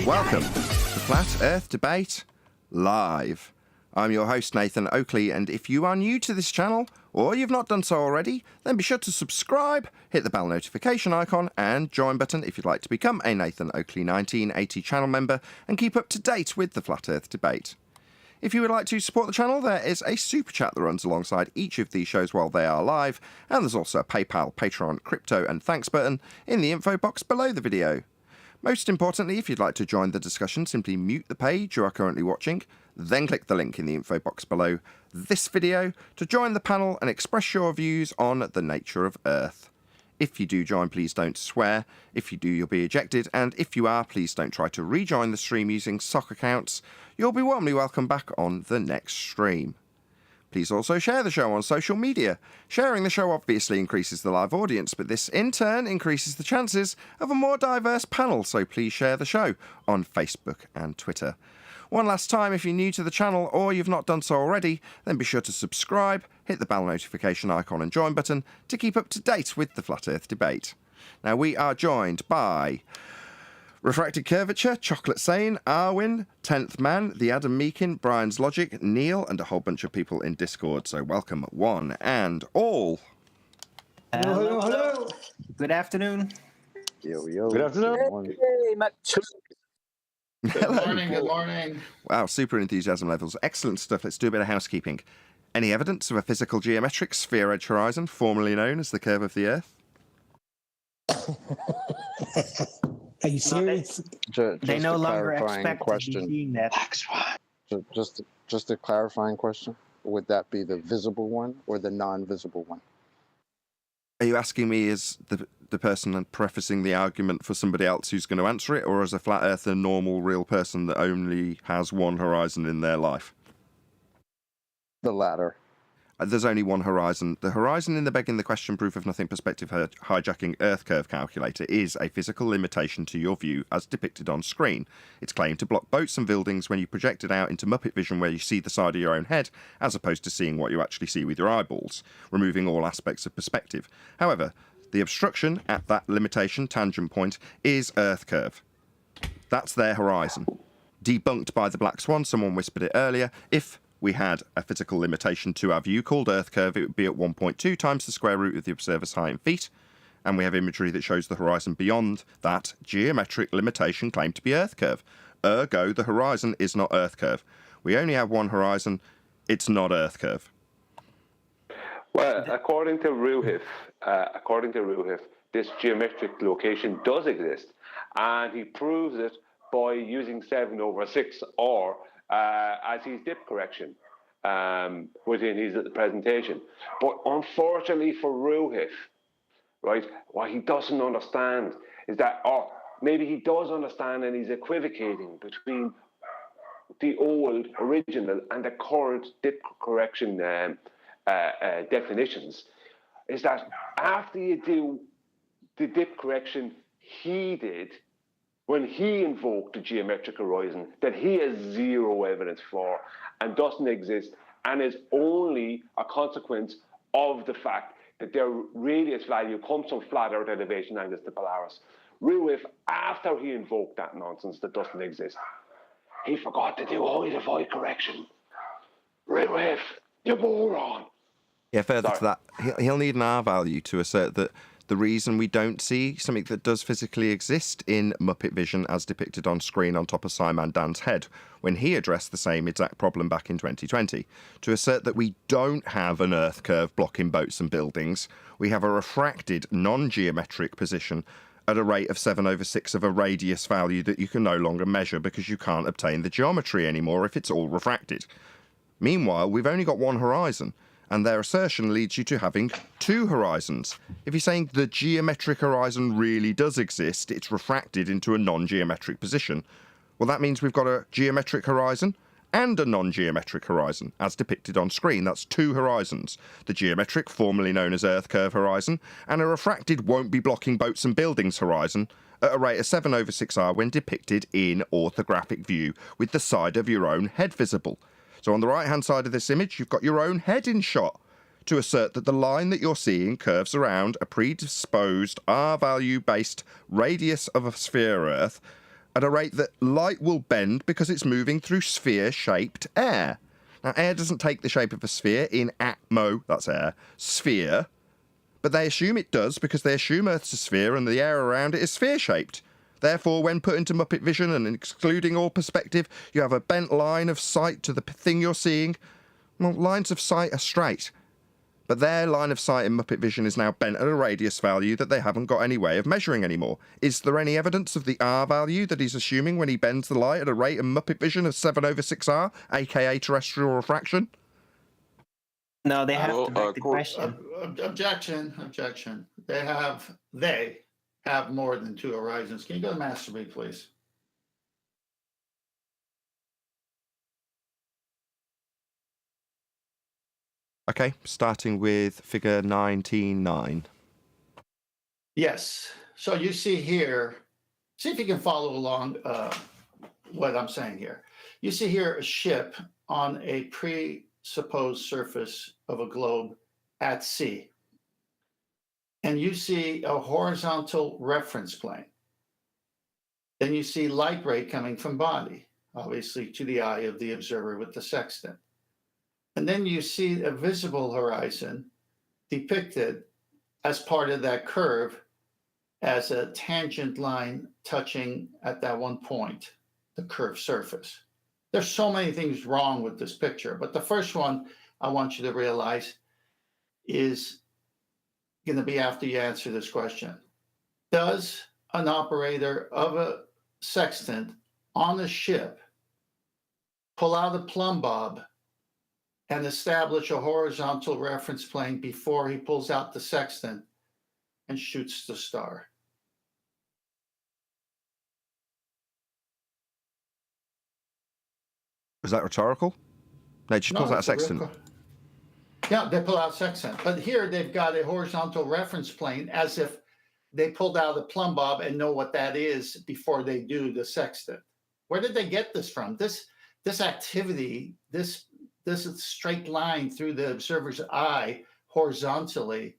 Welcome to Flat Earth Debate Live. I'm your host, Nathan Oakley, and if you are new to this channel, or you've not done so already, then be sure to subscribe, hit the bell notification icon, and join button if you'd like to become a Nathan Oakley 1980 channel member and keep up to date with the Flat Earth Debate. If you would like to support the channel, there is a super chat that runs alongside each of these shows while they are live, and there's also a PayPal, Patreon, crypto, and thanks button in the info box below the video. Most importantly, if you'd like to join the discussion, simply mute the page you are currently watching, then click the link in the info box below this video to join the panel and express your views on the nature of Earth. If you do join, please don't swear. If you do, you'll be ejected, and if you are, please don't try to rejoin the stream using sock accounts. You'll be warmly welcome back on the next stream. Please also share the show on social media. Sharing the show obviously increases the live audience, but this in turn increases the chances of a more diverse panel, so please share the show on Facebook and Twitter. One last time, if you're new to the channel or you've not done so already, then be sure to subscribe, hit the bell notification icon and join button to keep up to date with the Flat Earth Debate. Now we are joined by Refracted Curvature, Chocolate Sane, Arwin, 10th Man, The Adam Meakin, Brian's Logic, Neil, and a whole bunch of people in Discord. So welcome one and all. Hello, hello. Good afternoon. Yo, yo. Good afternoon. Hey, Matt. Good morning, good morning. Wow, super enthusiasm levels. Excellent stuff. Let's do a bit of housekeeping. Any evidence of a physical geometric sphere-edge horizon, formerly known as the curve of the Earth? Are you serious? They no longer expect question. to be seeing that. Just a clarifying question. Would that be the visible one or the non-visible one? Are you asking me as the person prefacing the argument for somebody else who's going to answer it, or as a flat earther, normal, real person that only has one horizon in their life? The latter. There's only one horizon. The horizon in the begging the question proof of nothing perspective hijacking Earth curve calculator is a physical limitation to your view as depicted on screen. It's claimed to block boats and buildings when you project it out into Muppet vision where you see the side of your own head as opposed to seeing what you actually see with your eyeballs, removing all aspects of perspective. However, the obstruction at that limitation tangent point is Earth curve. That's their horizon. Debunked by the Black Swan, someone whispered it earlier. If we had a physical limitation to our view called Earth curve, it would be at 1.2 times the square root of the observer's height in feet, and we have imagery that shows the horizon beyond that geometric limitation claimed to be Earth curve. Ergo, the horizon is not Earth curve. We only have one horizon. It's not Earth curve. Well, according to Ruhif, this geometric location does exist, and he proves it by using 7/6 or as his dip correction within his presentation. But unfortunately for Ruhif, right, what he doesn't understand is that, or maybe he does understand and he's equivocating between the old original and the current dip correction definitions, is that after you do the dip correction he did, when he invoked the geometric horizon that he has zero evidence for and doesn't exist and is only a consequence of the fact that their radius value comes from flat earth elevation angles to Polaris. Ruhif, after he invoked that nonsense that doesn't exist, he forgot to do height of height correction. Ruhif, you moron. Yeah, further to that, he'll need an R value to assert that the reason we don't see something that does physically exist in Muppet vision as depicted on screen on top of Simon Dan's head when he addressed the same exact problem back in 2020. To assert that we don't have an Earth curve blocking boats and buildings, we have a refracted, non-geometric position at a rate of 7/6 of a radius value that you can no longer measure because you can't obtain the geometry anymore if it's all refracted. Meanwhile, we've only got one horizon, and their assertion leads you to having two horizons. If you're saying the geometric horizon really does exist, it's refracted into a non-geometric position, well, that means we've got a geometric horizon and a non-geometric horizon, as depicted on screen. That's two horizons. The geometric, formerly known as Earth curve horizon, and a refracted won't be blocking boats and buildings horizon at a rate of 7/6R when depicted in orthographic view with the side of your own head visible. So on the right-hand side of this image, you've got your own head in shot to assert that the line that you're seeing curves around a predisposed R-value-based radius of a sphere Earth at a rate that light will bend because it's moving through sphere-shaped air. Now, air doesn't take the shape of a sphere in atmo, that's air, sphere, but they assume it does because they assume Earth's a sphere and the air around it is sphere-shaped. Therefore, when put into Muppet vision and excluding all perspective, you have a bent line of sight to the thing you're seeing. Well, lines of sight are straight, but their line of sight in Muppet vision is now bent at a radius value that they haven't got any way of measuring anymore. Is there any evidence of the R value that he's assuming when he bends the light at a rate in Muppet vision of 7/6R, aka terrestrial refraction? No, they have to make the question. Objection. They have more than 2 horizons. Can you go to Master B, please? Okay, starting with figure 19.9. Yes. So you see here, see if you can follow along what I'm saying here. You see here a ship on a presupposed surface of a globe at sea. And you see a horizontal reference plane. Then you see light ray coming from body, obviously to the eye of the observer with the sextant. And then you see a visible horizon depicted as part of that curve as a tangent line touching at that one point, the curved surface. There's so many things wrong with this picture, but the first one I want you to realize is going to be after you answer this question. Does an operator of a sextant on a ship pull out a plumb bob and establish a horizontal reference plane before he pulls out the sextant and shoots the star? Is that rhetorical? No, just pulls out a sextant. Yeah, they pull out sextant. But here they've got a horizontal reference plane as if they pulled out a plumb bob and know what that is before they do the sextant. Where did they get this from? This activity, this straight line through the observer's eye horizontally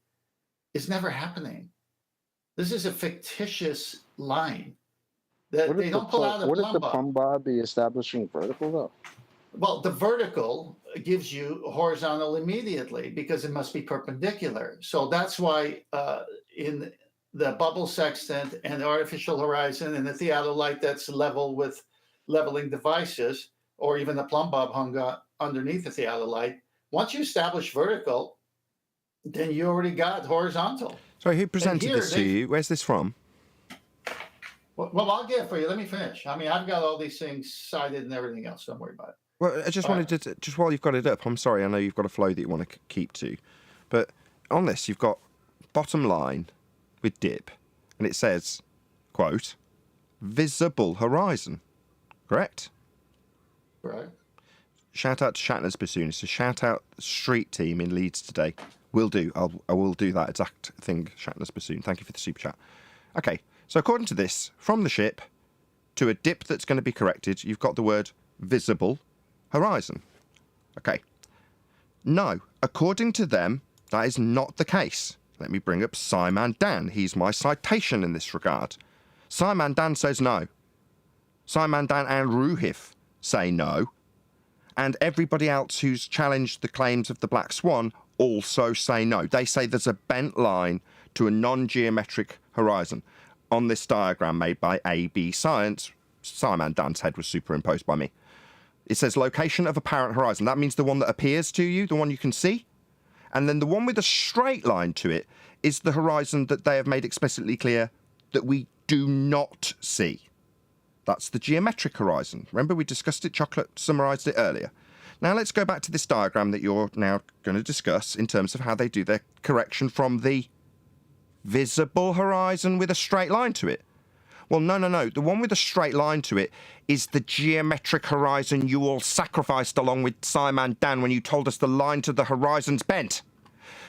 is never happening. This is a fictitious line. They don't pull out a plumb bob. Wouldn't the plumb bob be establishing vertical though? Well, the vertical gives you horizontal immediately because it must be perpendicular. So that's why in the bubble sextant and the artificial horizon and the theodolite that's level with leveling devices, or even the plumb bob hung underneath the theodolite, once you establish vertical, then you already got horizontal. Sorry, who presented this to you? Where's this from? Well, I'll get it for you. Let me finish. I mean, I've got all these things cited and everything else. Don't worry about it. Well, I just wanted to, just while you've got it up, I'm sorry, I know you've got a flow that you want to keep to, but on this, you've got bottom line with dip, and it says, quote, visible horizon, correct? Right. Shout out to Shatner's bassoon. So shout out street team in Leeds today. Will do. I will do that exact thing, Shatner's bassoon. Thank you for the super chat. Okay, so according to this, from the ship to a dip that's going to be corrected, you've got the word visible horizon. Okay. No, according to them, that is not the case. Let me bring up Simon Dan. He's my citation in this regard. Simon Dan says no. Simon Dan and Ruhif say no. And everybody else who's challenged the claims of the Black Swan also say no. They say there's a bent line to a non-geometric horizon. On this diagram made by AB Science, Simon Dan's head was superimposed by me. It says location of apparent horizon. That means the one that appears to you, the one you can see. And then the one with a straight line to it is the horizon that they have made explicitly clear that we do not see. That's the geometric horizon. Remember, we discussed it, Chocolate summarised it earlier. Now let's go back to this diagram that you're now going to discuss in terms of how they do their correction from the visible horizon with a straight line to it. Well, no. The one with a straight line to it is the geometric horizon you all sacrificed along with Simon Dan when you told us the line to the horizon's bent.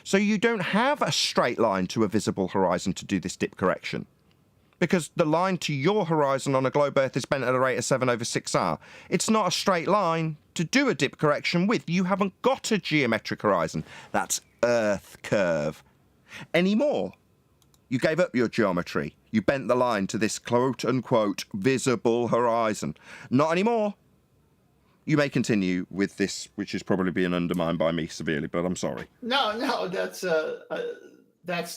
So you don't have a straight line to a visible horizon to do this dip correction. Because the line to your horizon on a globe Earth is bent at a rate of 7/6R. It's not a straight line to do a dip correction with. You haven't got a geometric horizon. That's Earth curve anymore. You gave up your geometry. You bent the line to this quote-unquote visible horizon. Not anymore. You may continue with this, which is probably being undermined by me severely, but I'm sorry. No, that's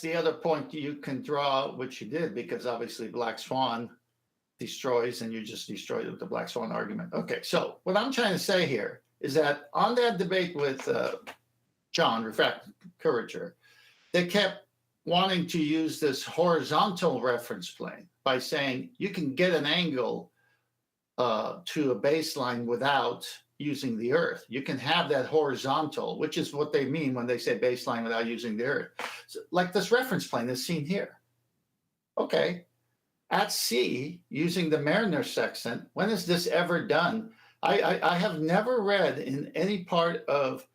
the other point you can draw, which you did, because obviously Black Swan destroys, and you just destroyed it with the Black Swan argument. Okay, so what I'm trying to say here is that on that debate with John, Refracted Courager, they kept wanting to use this horizontal reference plane by saying you can get an angle to a baseline without using the Earth. You can have that horizontal, which is what they mean when they say baseline without using the Earth. So, like this reference plane is seen here. Okay, at sea, using the Mariner sextant, when is this ever done? I have never read in any part of,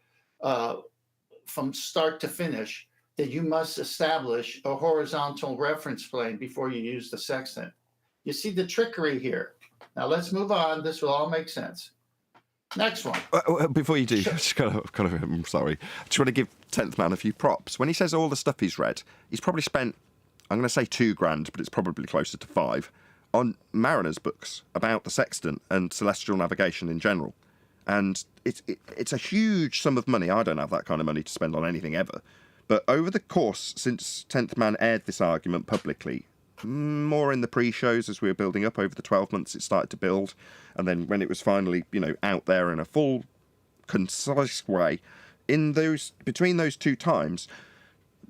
from start to finish, that you must establish a horizontal reference plane before you use the sextant. You see the trickery here. Now let's move on. This will all make sense. Next one. Before you do, Sure. I'm sorry. I just want to give 10th Man a few props. When he says all the stuff he's read, he's probably spent, I'm going to say $2,000, but it's probably closer to 5, on Mariner's books about the sextant and celestial navigation in general. And it's a huge sum of money. I don't have that kind of money to spend on anything ever. But over the course, since 10th Man aired this argument publicly, more in the pre-shows as we were building up over the 12 months it started to build, and then when it was finally, out there in a full, concise way, between those two times,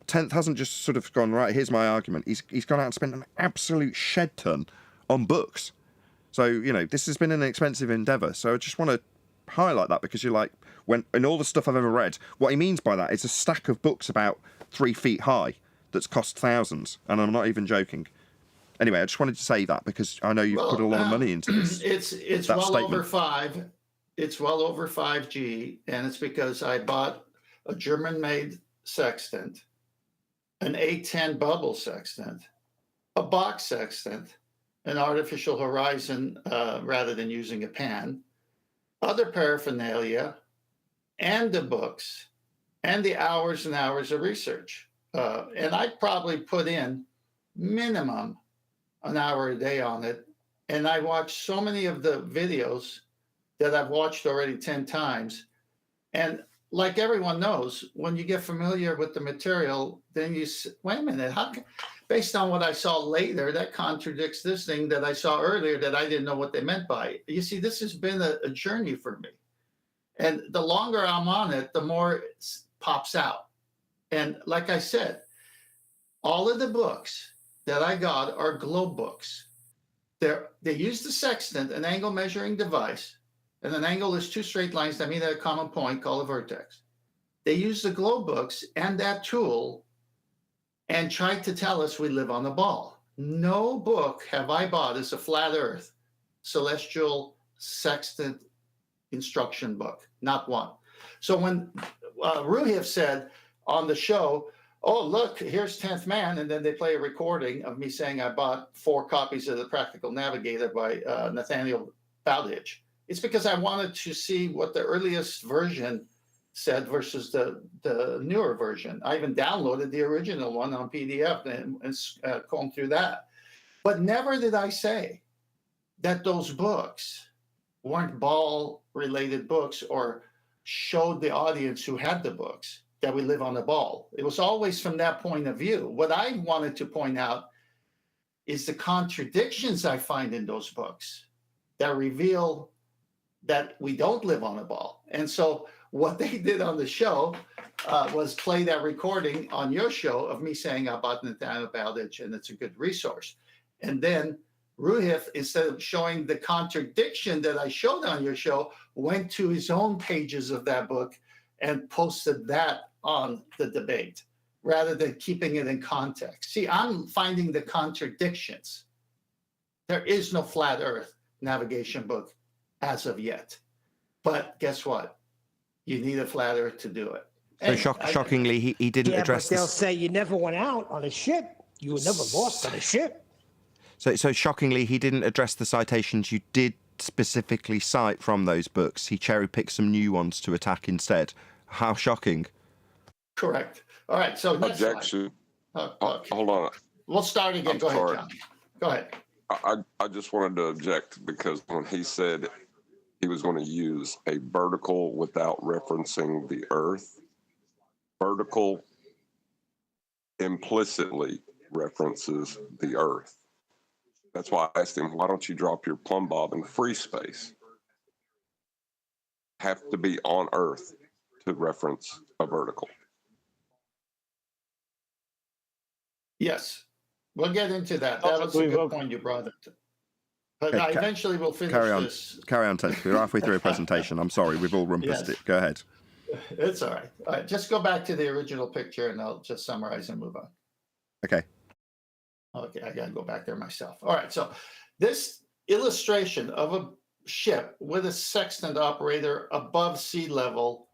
10th hasn't just sort of gone, right, here's my argument. He's gone out and spent an absolute shed ton on books. So, this has been an expensive endeavour. So I just want to highlight that, because you're like, in all the stuff I've ever read, what he means by that is a stack of books about 3 feet high that's cost thousands, and I'm not even joking. Anyway, I just wanted to say that because I know you've put a lot of money into this. It's well over 5. It's well over 5G, and it's because I bought a German-made sextant, an A10 bubble sextant, a box sextant, an artificial horizon rather than using a pan, other paraphernalia, and the books, and the hours and hours of research. And I probably put in minimum an hour a day on it. And I watched so many of the videos that I've watched already 10 times. And like everyone knows, when you get familiar with the material, then you wait a minute, based on what I saw later, that contradicts this thing that I saw earlier that I didn't know what they meant by it. You see, this has been a journey for me. And the longer I'm on it, the more it pops out. And like I said, all of the books that I got are globe books. They use the sextant, an angle measuring device, and an angle is 2 straight lines that meet at a common point called a vertex. They use the globe books and that tool and tried to tell us we live on a ball. No book have I bought as a flat earth celestial sextant instruction book, not one. So when Ruhif said on the show, oh, look, here's 10th Man, and then they play a recording of me saying I bought 4 copies of The Practical Navigator by Nathaniel Bowditch. It's because I wanted to see what the earliest version said versus the newer version. I even downloaded the original one on PDF and combed through that. But never did I say that those books weren't ball-related books or showed the audience who had the books that we live on the ball. It was always from that point of view. What I wanted to point out is the contradictions I find in those books that reveal that we don't live on a ball. And so what they did on the show was play that recording on your show of me saying I bought Nathaniel Bowditch and it's a good resource. And then Ruhif, instead of showing the contradiction that I showed on your show, went to his own pages of that book and posted that on the debate rather than keeping it in context. See, I'm finding the contradictions. There is no flat earth navigation book as of yet. But guess what? You need a flat earth to do it. So shockingly, he didn't address but they'll this. say you never went out on a ship. You were never lost on a ship. So shockingly, he didn't address the citations you did specifically cite from those books. He cherry-picked some new ones to attack instead. How shocking. Correct. All right, so next Objection. slide. Okay. Hold on. we'll start again. I'm Go ahead, sorry. John. Go ahead. I just wanted to object because when he said he was going to use a vertical without referencing the earth, vertical implicitly references the earth. That's why I asked him, why don't you drop your plumb bob in free space? Have to be on earth to reference a vertical. Yes, we'll get into that. That Also, was a we good will- point you brought up. But Okay, eventually we'll finish Carry on. this. Carry on, Ted. We're halfway through a presentation. I'm sorry, we've all rumpused Yes. it. Go ahead. It's all right. All right, just go back to the original picture and I'll just summarize and move on. Okay. Okay, I gotta go back there myself. All right, so this illustration of a ship with a sextant operator above sea level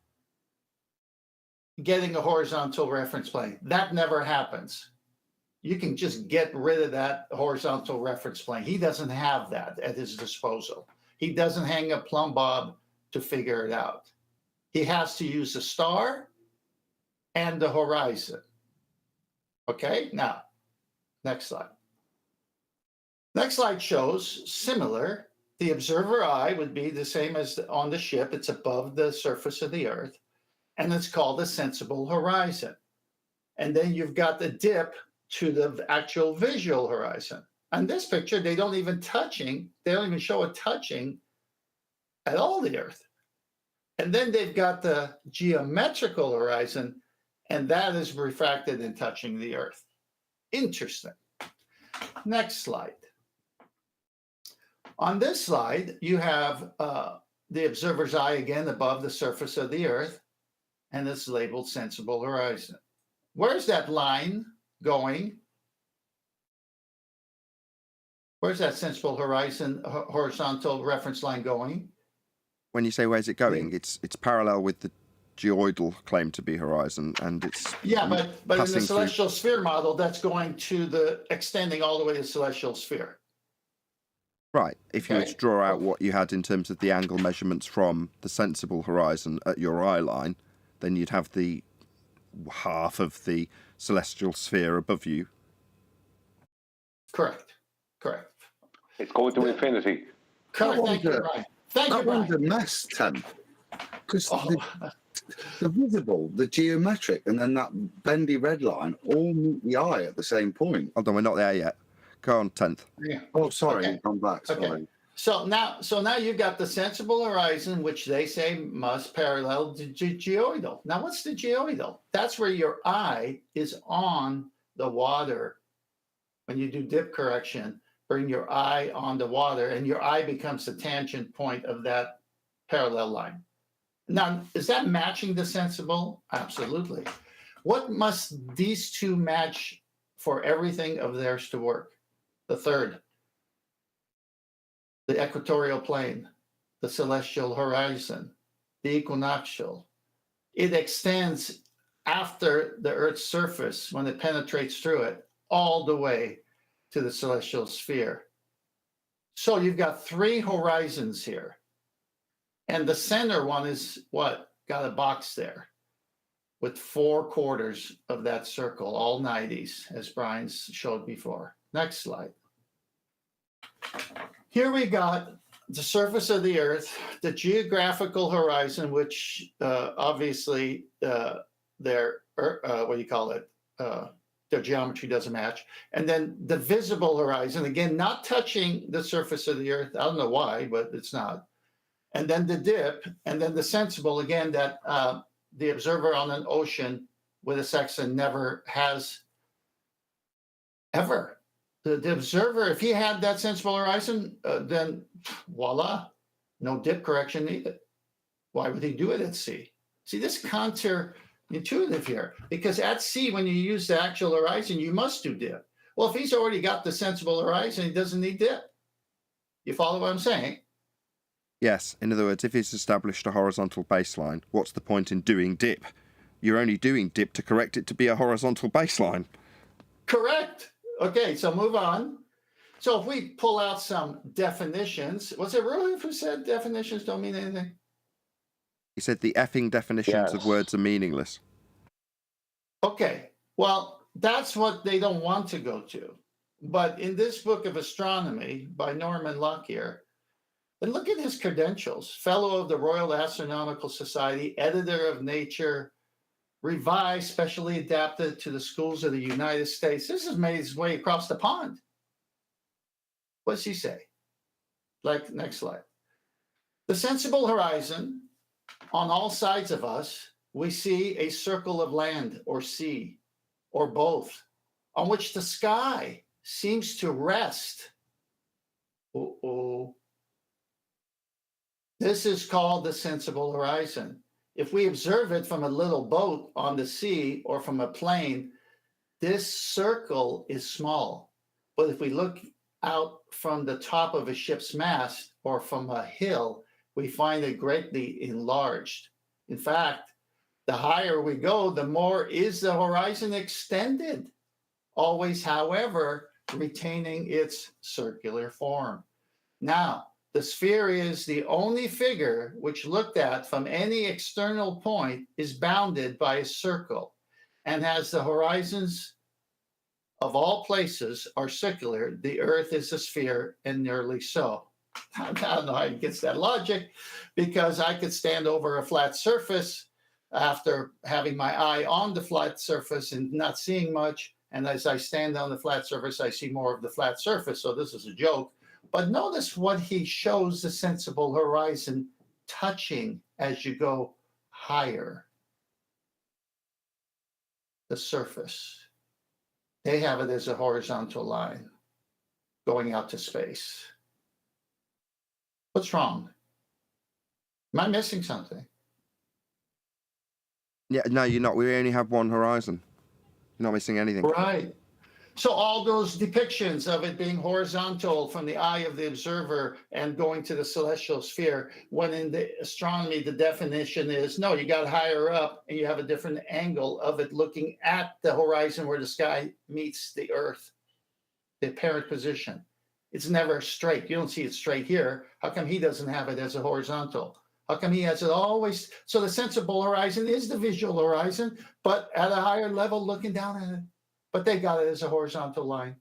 getting a horizontal reference plane, that never happens. You can just get rid of that horizontal reference plane. He doesn't have that at his disposal. He doesn't hang a plumb bob to figure it out. He has to use the star and the horizon. Okay, now, next slide. Next slide shows similar. The observer eye would be the same as on the ship. It's above the surface of the earth, and it's called a sensible horizon. And then you've got the dip to the actual visual horizon. On this picture, they don't even show it touching at all the earth. And then they've got the geometrical horizon, and that is refracted and touching the earth. Interesting. Next slide. On this slide, you have the observer's eye again above the surface of the earth, and it's labeled sensible horizon. Where's that line going? Where's that sensible horizon, horizontal reference line going? When you say where's it going, it's parallel with the geoidal claim to be horizon, and it's Yeah, but in the passing through- celestial sphere model, that's going to the extending all the way to the celestial sphere. Right. If you were to Okay. draw out what you had in terms of the angle measurements from the sensible horizon at your eye line, then you'd have the half of the celestial sphere above you. Correct. Correct. It's going to infinity. Correct. Thank you, wonder- Brian. Thank you, That one's Brian. a mess, Tim. Because Oh, the visible, the geometric, and then that bendy red line all meet the eye at the same point. Hold on, we're not there yet. Go on, 10th. yeah. Oh, sorry, Okay. I'm back. Sorry. Okay. So now you've got the sensible horizon, which they say must parallel the geoidal. Now, what's the geoidal? That's where your eye is on the water. When you do dip correction, bring your eye on the water, and your eye becomes the tangent point of that parallel line. Now, is that matching the sensible? Absolutely. What must these two match for everything of theirs to work? The third, the equatorial plane, the celestial horizon, the equinoctial. It extends after the Earth's surface when it penetrates through it all the way to the celestial sphere. So you've got three horizons here. And the center one is what? Got a box there with 4 quarters of that circle, all 90s, as Brian showed before. Next slide. Here we got the surface of the Earth, the geographical horizon, which obviously their geometry doesn't match. And then the visible horizon, again, not touching the surface of the Earth. I don't know why, but it's not. And then the dip, and then the sensible, again, that the observer on an ocean with a sextant never has ever. The observer, if he had that sensible horizon, then voila, no dip correction needed. Why would he do it at sea? See, this counterintuitive here, because at sea, when you use the actual horizon, you must do dip. Well, if he's already got the sensible horizon, he doesn't need dip. You follow what I'm saying? Yes, in other words, if it's established a horizontal baseline, what's the point in doing dip? You're only doing dip to correct it to be a horizontal baseline. Correct. Okay, so move on. So if we pull out some definitions, was it Ruth who said definitions don't mean anything? He said the effing definitions of Yes. words are meaningless. Okay, well, that's what they don't want to go to. But in this book of astronomy by Norman Lockyer, and look at his credentials: Fellow of the Royal Astronomical Society, Editor of Nature, revised, specially adapted to the schools of the United States. This has made its way across the pond. What's he say? Like, next slide. The sensible horizon, on all sides of us, we see a circle of land or sea, or both, on which the sky seems to rest. This is called the sensible horizon. If we observe it from a little boat on the sea or from a plane, this circle is small. But if we look out from the top of a ship's mast or from a hill, we find it greatly enlarged. In fact, the higher we go, the more is the horizon extended, always, however, retaining its circular form. Now, the sphere is the only figure which, looked at from any external point, is bounded by a circle, and as the horizons of all places are circular, the Earth is a sphere, and nearly so. I don't know how he gets that logic, because I could stand over a flat surface after having my eye on the flat surface and not seeing much, and as I stand on the flat surface, I see more of the flat surface. So this is a joke. But notice what he shows the sensible horizon touching as you go higher. The surface. They have it as a horizontal line going out to space. What's wrong? Am I missing something? Yeah, no, you're not. We only have one horizon. You're not missing anything. Right. So all those depictions of it being horizontal from the eye of the observer and going to the celestial sphere, when in the astronomy, the definition is, no, you got higher up and you have a different angle of it looking at the horizon where the sky meets the Earth, the apparent position. It's never straight. You don't see it straight here. How come he doesn't have it as a horizontal? How come he has it always? So the sensible horizon is the visual horizon, but at a higher level looking down at it. But they got it as a horizontal line.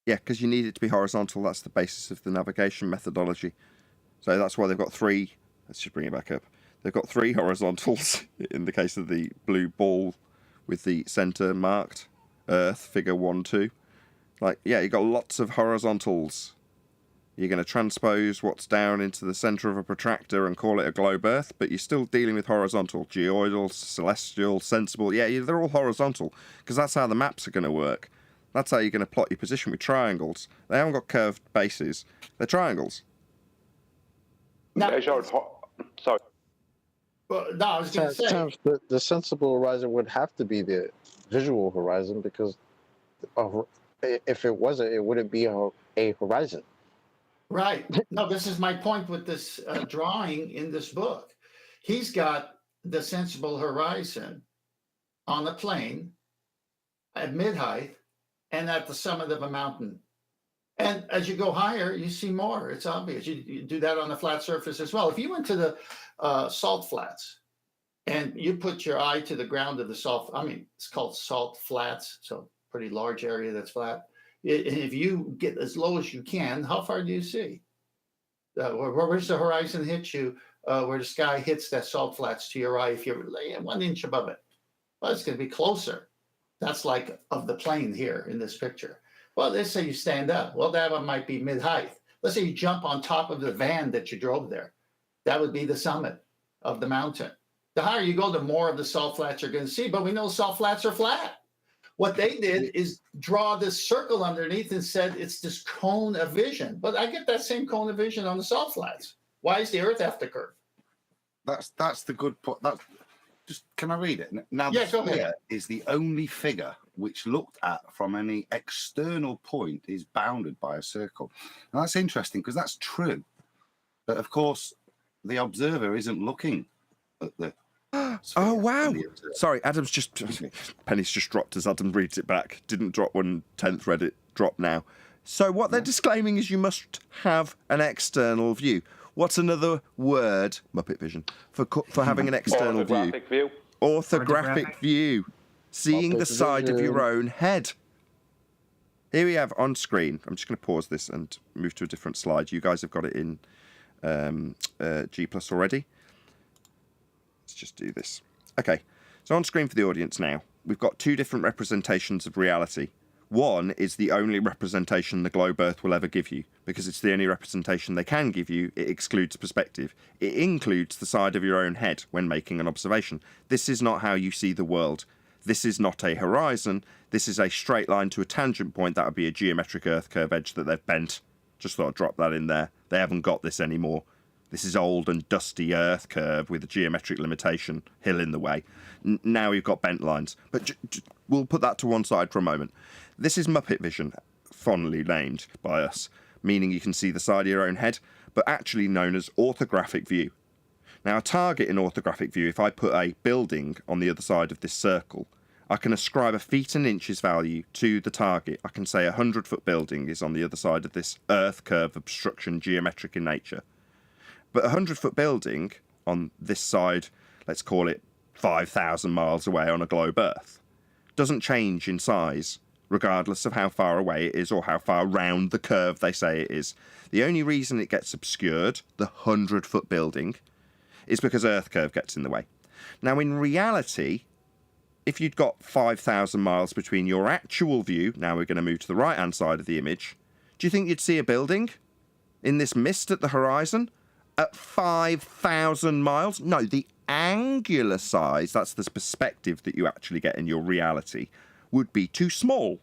Yeah, because you need it to be horizontal. That's the basis of the navigation methodology. So that's why they've got three. Let's just bring it back up. They've got three horizontals in the case of the blue ball with the center marked, Earth, figure 1, 2. Like, yeah, you've got lots of horizontals. You're going to transpose what's down into the center of a protractor and call it a globe Earth, but you're still dealing with horizontal, geoidal, celestial, sensible. Yeah, they're all horizontal, because that's how the maps are going to work. That's how you're going to plot your position with triangles. They haven't got curved bases. They're triangles. Now, sorry. Well, no, I was going to say. The sensible horizon would have to be the visual horizon, because if it wasn't, it wouldn't be a horizon. Right. No, this is my point with this drawing in this book. He's got the sensible horizon on a plane at mid-height and at the summit of a mountain. And as you go higher, you see more. It's obvious. You do that on the flat surface as well. If you went to the salt flats and you put your eye to the ground of the salt, it's called salt flats, so pretty large area that's flat. If you get as low as you can, how far do you see? Where's the horizon hit you? Where the sky hits that salt flats to your eye, if you're 1 inch above it. Well, it's going to be closer. That's like of the plane here in this picture. Well, let's say you stand up. Well, that one might be mid-height. Let's say you jump on top of the van that you drove there. That would be the summit of the mountain. The higher you go, the more of the salt flats you're going to see. But we know salt flats are flat. What they did is draw this circle underneath and said it's this cone of vision. But I get that same cone of vision on the salt flats. Why does the Earth have to curve? That's the good point. Can I read it? Now, Yeah, the go ahead. sphere is the only figure which, looked at from any external point, is bounded by a circle. Now, that's interesting because that's true. But of course, the observer isn't looking at the sphere. Oh, wow. Sorry, Penny's just dropped as Adam reads it back. Didn't drop 1/10, read it, drop now. So what they're disclaiming is you must have an external view. What's another word, Muppet Vision, for having an external view? Orthographic view. Orthographic view. seeing the Muppet side of your vision. own head. Here we have on screen. I'm just going to pause this and move to a different slide. You guys have got it in G+ already. Let's just do this. Okay, so on screen for the audience now, we've got two different representations of reality. One is the only representation the globe Earth will ever give you, because it's the only representation they can give you. It excludes perspective. It includes the side of your own head when making an observation. This is not how you see the world. This is not a horizon. This is a straight line to a tangent point. That would be a geometric Earth curve edge that they've bent. Just thought I'd drop that in there. They haven't got this anymore. This is old and dusty Earth curve with a geometric limitation, hill in the way. Now we've got bent lines. But we'll put that to one side for a moment. This is Muppet vision, fondly named by us, meaning you can see the side of your own head, but actually known as orthographic view. Now, a target in orthographic view, if I put a building on the other side of this circle, I can ascribe a feet and inches value to the target. I can say a 100-foot building is on the other side of this Earth curve obstruction, geometric in nature. But a 100-foot building on this side, let's call it 5,000 miles away on a globe Earth, doesn't change in size, regardless of how far away it is or how far round the curve they say it is. The only reason it gets obscured, the 100-foot building, is because Earth curve gets in the way. Now, in reality, if you'd got 5,000 miles between your actual view, now we're going to move to the right-hand side of the image, do you think you'd see a building in this mist at the horizon at 5,000 miles? No, the angular size, that's the perspective that you actually get in your reality, would be too small.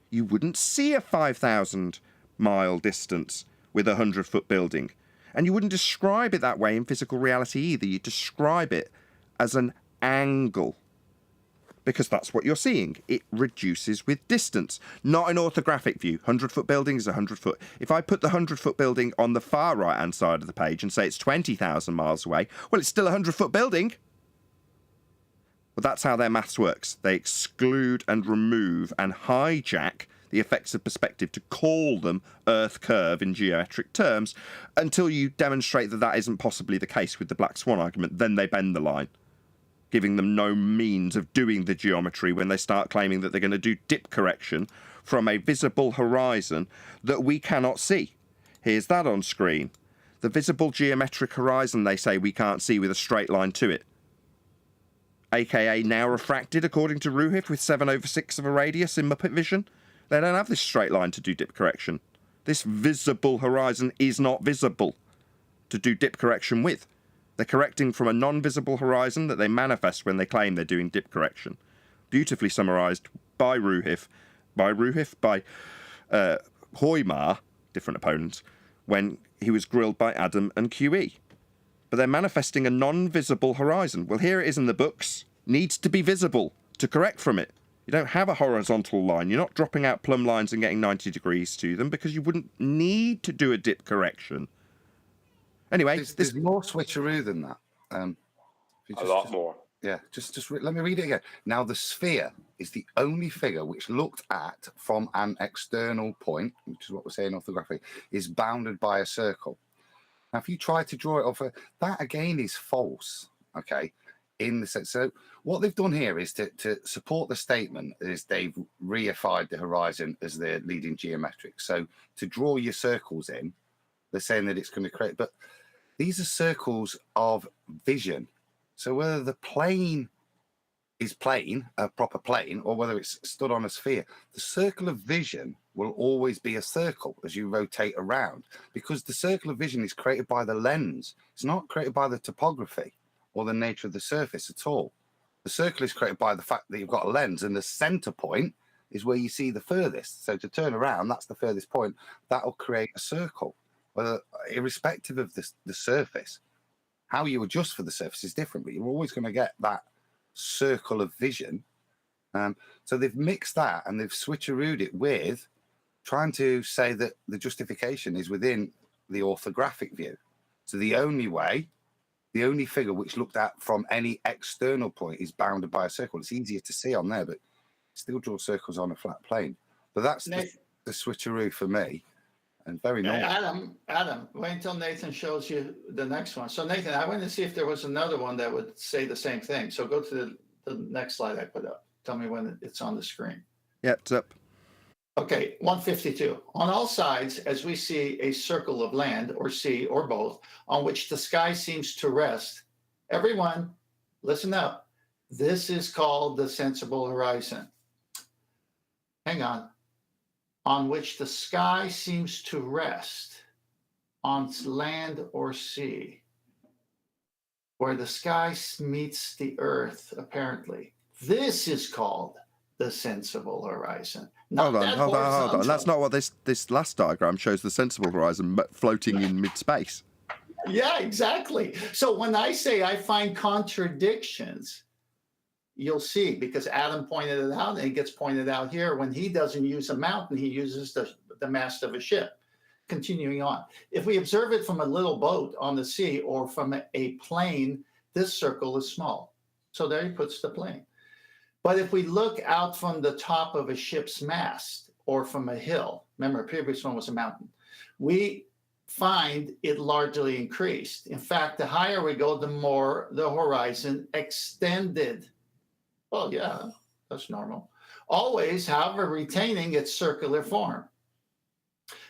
You wouldn't see a 5,000 mile distance with a 100-foot building. And you wouldn't describe it that way in physical reality either. You describe it as an angle, because that's what you're seeing. It reduces with distance, not an orthographic view. 100-foot building is 100-foot. If I put the 100-foot building on the far right-hand side of the page and say it's 20,000 miles away, well, it's still a 100-foot building. Well, that's how their maths works. They exclude and remove and hijack the effects of perspective to call them Earth curve in geometric terms until you demonstrate that that isn't possibly the case with the black swan argument. Then they bend the line, giving them no means of doing the geometry when they start claiming that they're going to do dip correction from a visible horizon that we cannot see. Here's that on screen. The visible geometric horizon they say we can't see with a straight line to it, aka now refracted according to Ruhif with 7/6 of a radius in Muppet vision. They don't have this straight line to do dip correction. This visible horizon is not visible to do dip correction with. They're correcting from a non-visible horizon that they manifest when they claim they're doing dip correction. Beautifully summarised by Ruhif, by Hoymar, different opponents, when he was grilled by Adam and QE. But they're manifesting a non-visible horizon. Well, here it is in the books. Needs to be visible to correct from it. You don't have a horizontal line. You're not dropping out plumb lines and getting 90 degrees to them because you wouldn't need to do a dip correction. Anyway, there's more switcheroo than that. A lot more. Yeah, let me read it again. Now, the sphere is the only figure which looked at from an external point, which is what we're saying orthography, is bounded by a circle. Now, if you try to draw it off, that again is false, okay, in the sense. So what they've done here is to support the statement is they've reified the horizon as their leading geometric. So to draw your circles in, they're saying that it's going to create, but these are circles of vision. So whether the plane is plane, a proper plane, or whether it's stood on a sphere, the circle of vision will always be a circle as you rotate around, because the circle of vision is created by the lens. It's not created by the topography or the nature of the surface at all. The circle is created by the fact that you've got a lens, and the center point is where you see the furthest. So to turn around, that's the furthest point. That'll create a circle. Whether, irrespective of the surface, how you adjust for the surface is different, but you're always going to get that circle of vision. So they've mixed that and they've switcherooed it with trying to say that the justification is within the orthographic view. So the only way, the only figure which looked at from any external point is bounded by a circle. It's easier to see on there, but still draw circles on a flat plane. But that's the switcheroo for me. And very normal. Adam, wait until Nathan shows you the next one. So Nathan, I wanted to see if there was another one that would say the same thing. So go to the next slide I put up. Tell me when it's on the screen. Yep, it's up. Okay, 152. On all sides, as we see a circle of land or sea or both, on which the sky seems to rest, everyone, listen up. This is called the sensible horizon. Hang on which the sky seems to rest, on land or sea, where the sky meets the earth, apparently. This is called the sensible horizon. Hold on. That's not what this last diagram shows. The sensible horizon floating in mid-space. Yeah, exactly. So when I say I find contradictions, you'll see, because Adam pointed it out, and it gets pointed out here. When he doesn't use a mountain, he uses the mast of a ship. Continuing on. If we observe it from a little boat on the sea or from a plane, this circle is small. So there he puts the plane. But if we look out from the top of a ship's mast or from a hill, remember, a previous one was a mountain, we find it largely increased. In fact, the higher we go, the more the horizon extended. Well, yeah, that's normal. Always, however, retaining its circular form.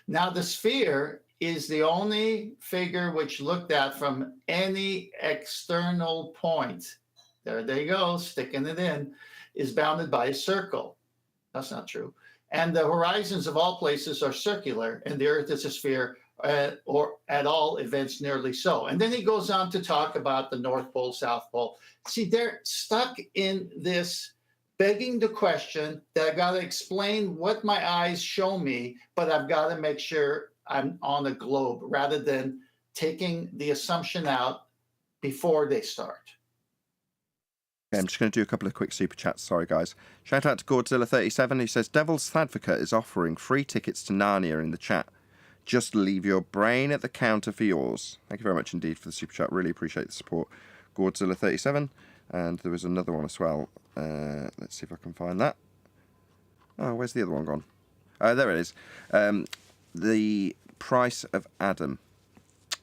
Now, the sphere is the only figure which looked at from any external point. There they go, sticking it in, is bounded by a circle. That's not true. And the horizons of all places are circular, and the Earth is a sphere, or at all events nearly so. And then he goes on to talk about the North Pole, South Pole. See, they're stuck in this, begging the question that I've got to explain what my eyes show me, but I've got to make sure I'm on a globe rather than taking the assumption out before they start. Okay, I'm just going to do a couple of quick super chats. Sorry, guys. Shout out to Godzilla37, who says, Devil's Advocate is offering free tickets to Narnia in the chat. Just leave your brain at the counter for yours. Thank you very much indeed for the super chat. Really appreciate the support. Godzilla37. And there was another one as well. Let's see if I can find that. Oh, where's the other one gone? There it is. The Price of Adam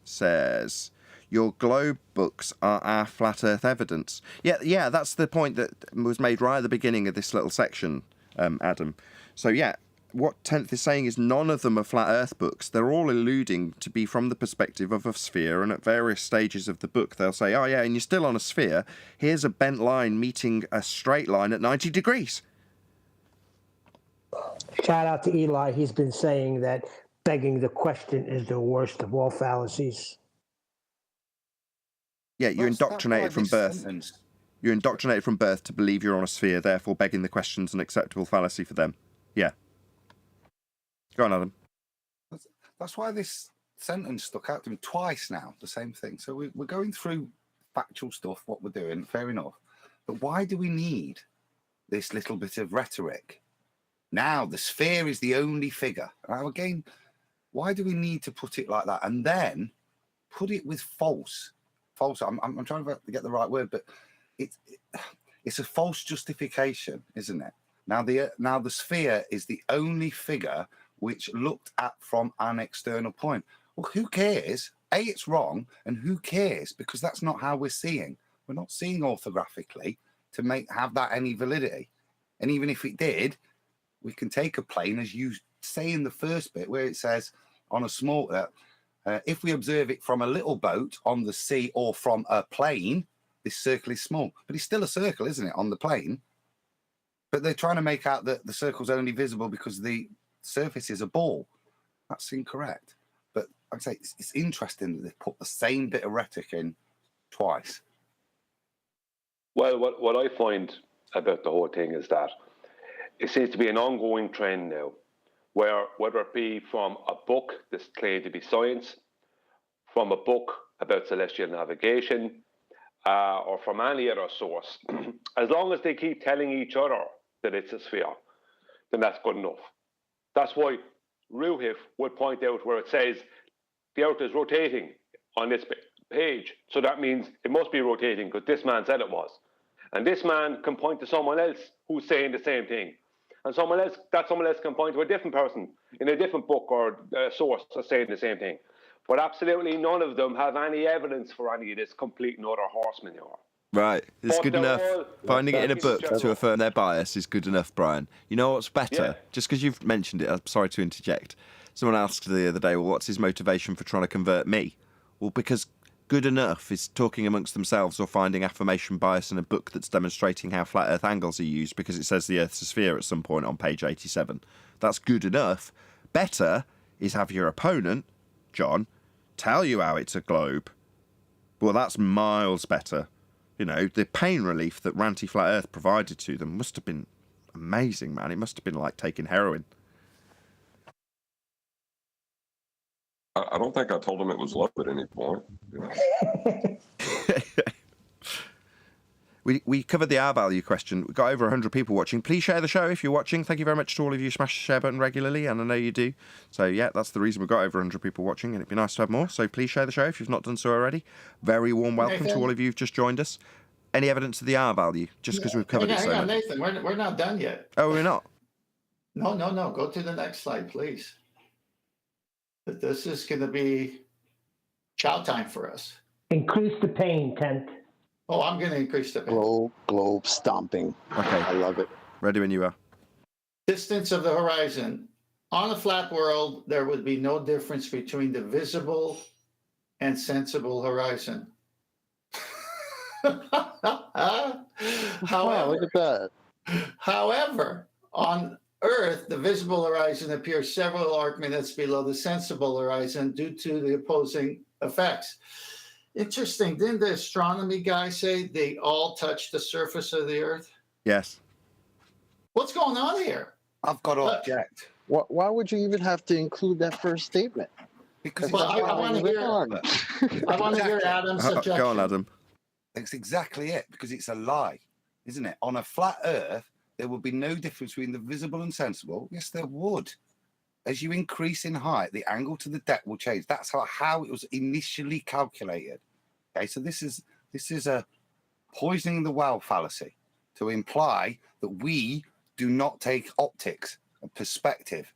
says, your globe books are our flat earth evidence. Yeah, that's the point that was made right at the beginning of this little section, Adam. So yeah, what 10th is saying is none of them are flat earth books. They're all alluding to be from the perspective of a sphere, and at various stages of the book they'll say, oh yeah, and you're still on a sphere. Here's a bent line meeting a straight line at 90 degrees. Shout out to Eli. He's been saying that begging the question is the worst of all fallacies. Yeah, you're indoctrinated from birth. You're indoctrinated from birth to believe you're on a sphere, therefore begging the question's an acceptable fallacy for them. Yeah. Go on, Adam. That's why this sentence stuck out to me twice now, the same thing. So we're going through factual stuff, what we're doing, fair enough. But why do we need this little bit of rhetoric? Now, the sphere is the only figure. Now, again, why do we need to put it like that? And then put it with false. False, I'm trying to get the right word, but it's a false justification, isn't it? Now the sphere is the only figure which looked at from an external point. Well, who cares? A, it's wrong, and who cares? Because that's not how we're seeing. We're not seeing orthographically to have that any validity. And even if it did, we can take a plane, as you say in the first bit, where it says on a small, if we observe it from a little boat on the sea or from a plane, this circle is small. But it's still a circle, isn't it, on the plane? But they're trying to make out that the circle's only visible because the surface is a ball. That's incorrect. But I'd say it's interesting that they put the same bit of rhetoric in twice. Well, what I find about the whole thing is that it seems to be an ongoing trend now, where whether it be from a book that's claimed to be science, from a book about celestial navigation, or from any other source, as long as they keep telling each other that it's a sphere, then that's good enough. That's why Ruhif would point out where it says the Earth is rotating on this page. So that means it must be rotating because this man said it was. And this man can point to someone else who's saying the same thing. And someone else can point to a different person in a different book or source that's saying the same thing. But absolutely none of them have any evidence for any of this complete and utter horse manure. Right, it's But good they're enough. all- Finding it in a Ladies book and to gentlemen. affirm their bias is good enough, Brian. You know what's better? Yeah. Just because you've mentioned it, I'm sorry to interject. Someone asked the other day, well, what's his motivation for trying to convert me? Well, because good enough is talking amongst themselves or finding affirmation bias in a book that's demonstrating how flat Earth angles are used because it says the Earth's a sphere at some point on page 87. That's good enough. Better is have your opponent, John, tell you how it's a globe. Well, that's miles better. You know, the pain relief that Ranty Flat Earth provided to them must have been amazing, man. It must have been like taking heroin. I don't think I told him it was love at any point. You know? We covered the R value question. We've got over 100 people watching. Please share the show if you're watching. Thank you very much to all of you who smash the share button regularly, and I know you do. So, yeah, that's the reason we've got over 100 people watching, and it'd be nice to have more. So please share the show if you've not done so already. Very warm welcome Nathan? to all of you who've just joined us. Any evidence of the R value, just because we've covered it so Hang on, much. Nathan, we're not done yet. Oh, we're not? No. Go to the next slide, please. But this is going to be chow time for us. Increase the pain, Tent. Oh, I'm going to increase the pain. Globe stomping. Okay. I love it. Ready when you are. Distance of the horizon. On a flat world, there would be no difference between the visible and sensible horizon. Wow, look at that. However, on Earth, the visible horizon appears several arc minutes below the sensible horizon due to the opposing effects. Interesting. Didn't the astronomy guy say they all touch the surface of the Earth? Yes. What's going on here? I've got to object. Why would you even have to include that first statement? Because Well, I want to hear. I want to hear Adam's objection. Go on, Adam. That's exactly it, because it's a lie, isn't it? On a flat Earth, there would be no difference between the visible and sensible. Yes, there would. As you increase in height, the angle to the deck will change. That's how it was initially calculated. Okay, so this is a poisoning the well fallacy to imply that we do not take optics and perspective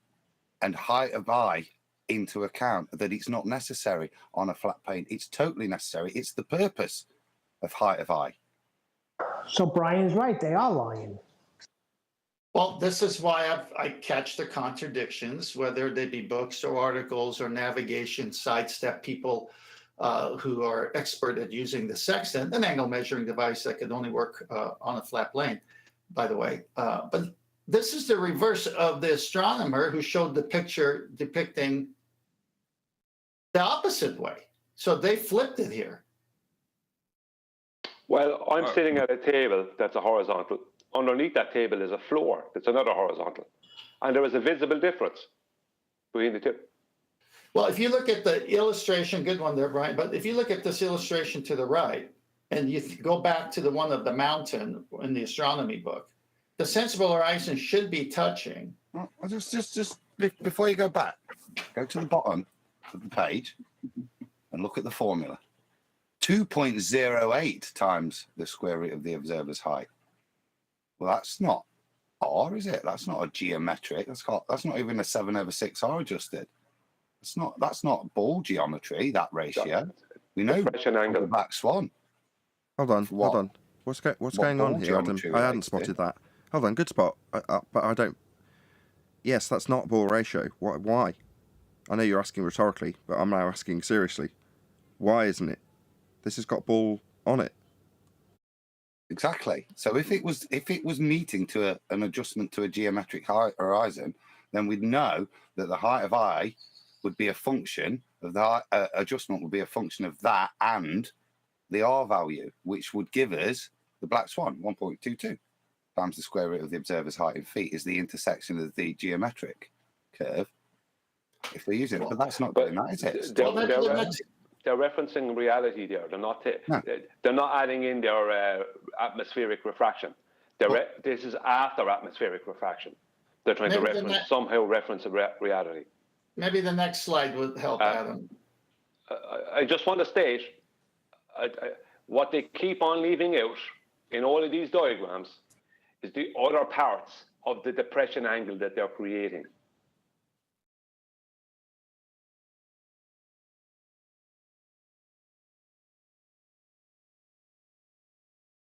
and height of eye into account, that it's not necessary on a flat plane. It's totally necessary. It's the purpose of height of eye. So Brian's right. They are lying. Well, this is why I catch the contradictions, whether they be books or articles or navigation, sidestep people who are expert at using the sextant, an angle measuring device that can only work on a flat plane, by the way. But this is the reverse of the astronomer who showed the picture depicting the opposite way. So they flipped it here. Well, I'm sitting at a table that's a horizontal. Underneath that table is a floor that's another horizontal. And there is a visible difference between the two. Well, if you look at the illustration, good one there, Brian, but if you look at this illustration to the right, and you go back to the one of the mountain in the astronomy book, the sensible horizon should be touching. Well, just before you go back, go to the bottom of the page and look at the formula. 2.08 times the square root of the observer's height. Well, that's not R, is it? That's not a geometric. That's not even a 7/6 R adjusted. That's not ball geometry, that ratio. We know angle. the black swan. Hold on. What's going on here, Adam? I hadn't spotted that. Hold on, good spot. But I don't. Yes, that's not ball ratio. Why? I know you're asking rhetorically, but I'm now asking seriously. Why isn't it? This has got ball on it. Exactly. So if it was meeting to an adjustment to a geometric height horizon, then we'd know that the height of eye would be a function of the adjustment would be a function of that and the R value, which would give us the black swan, 1.22 times the square root of the observer's height in feet is the intersection of the geometric curve. If we're using it, but that's not doing that, is it? They're referencing reality there. They're not adding in their atmospheric refraction. This is after atmospheric refraction. They're trying to somehow reference a reality. Maybe the next slide would help, Adam. I just want to state what they keep on leaving out in all of these diagrams is the other parts of the depression angle that they're creating.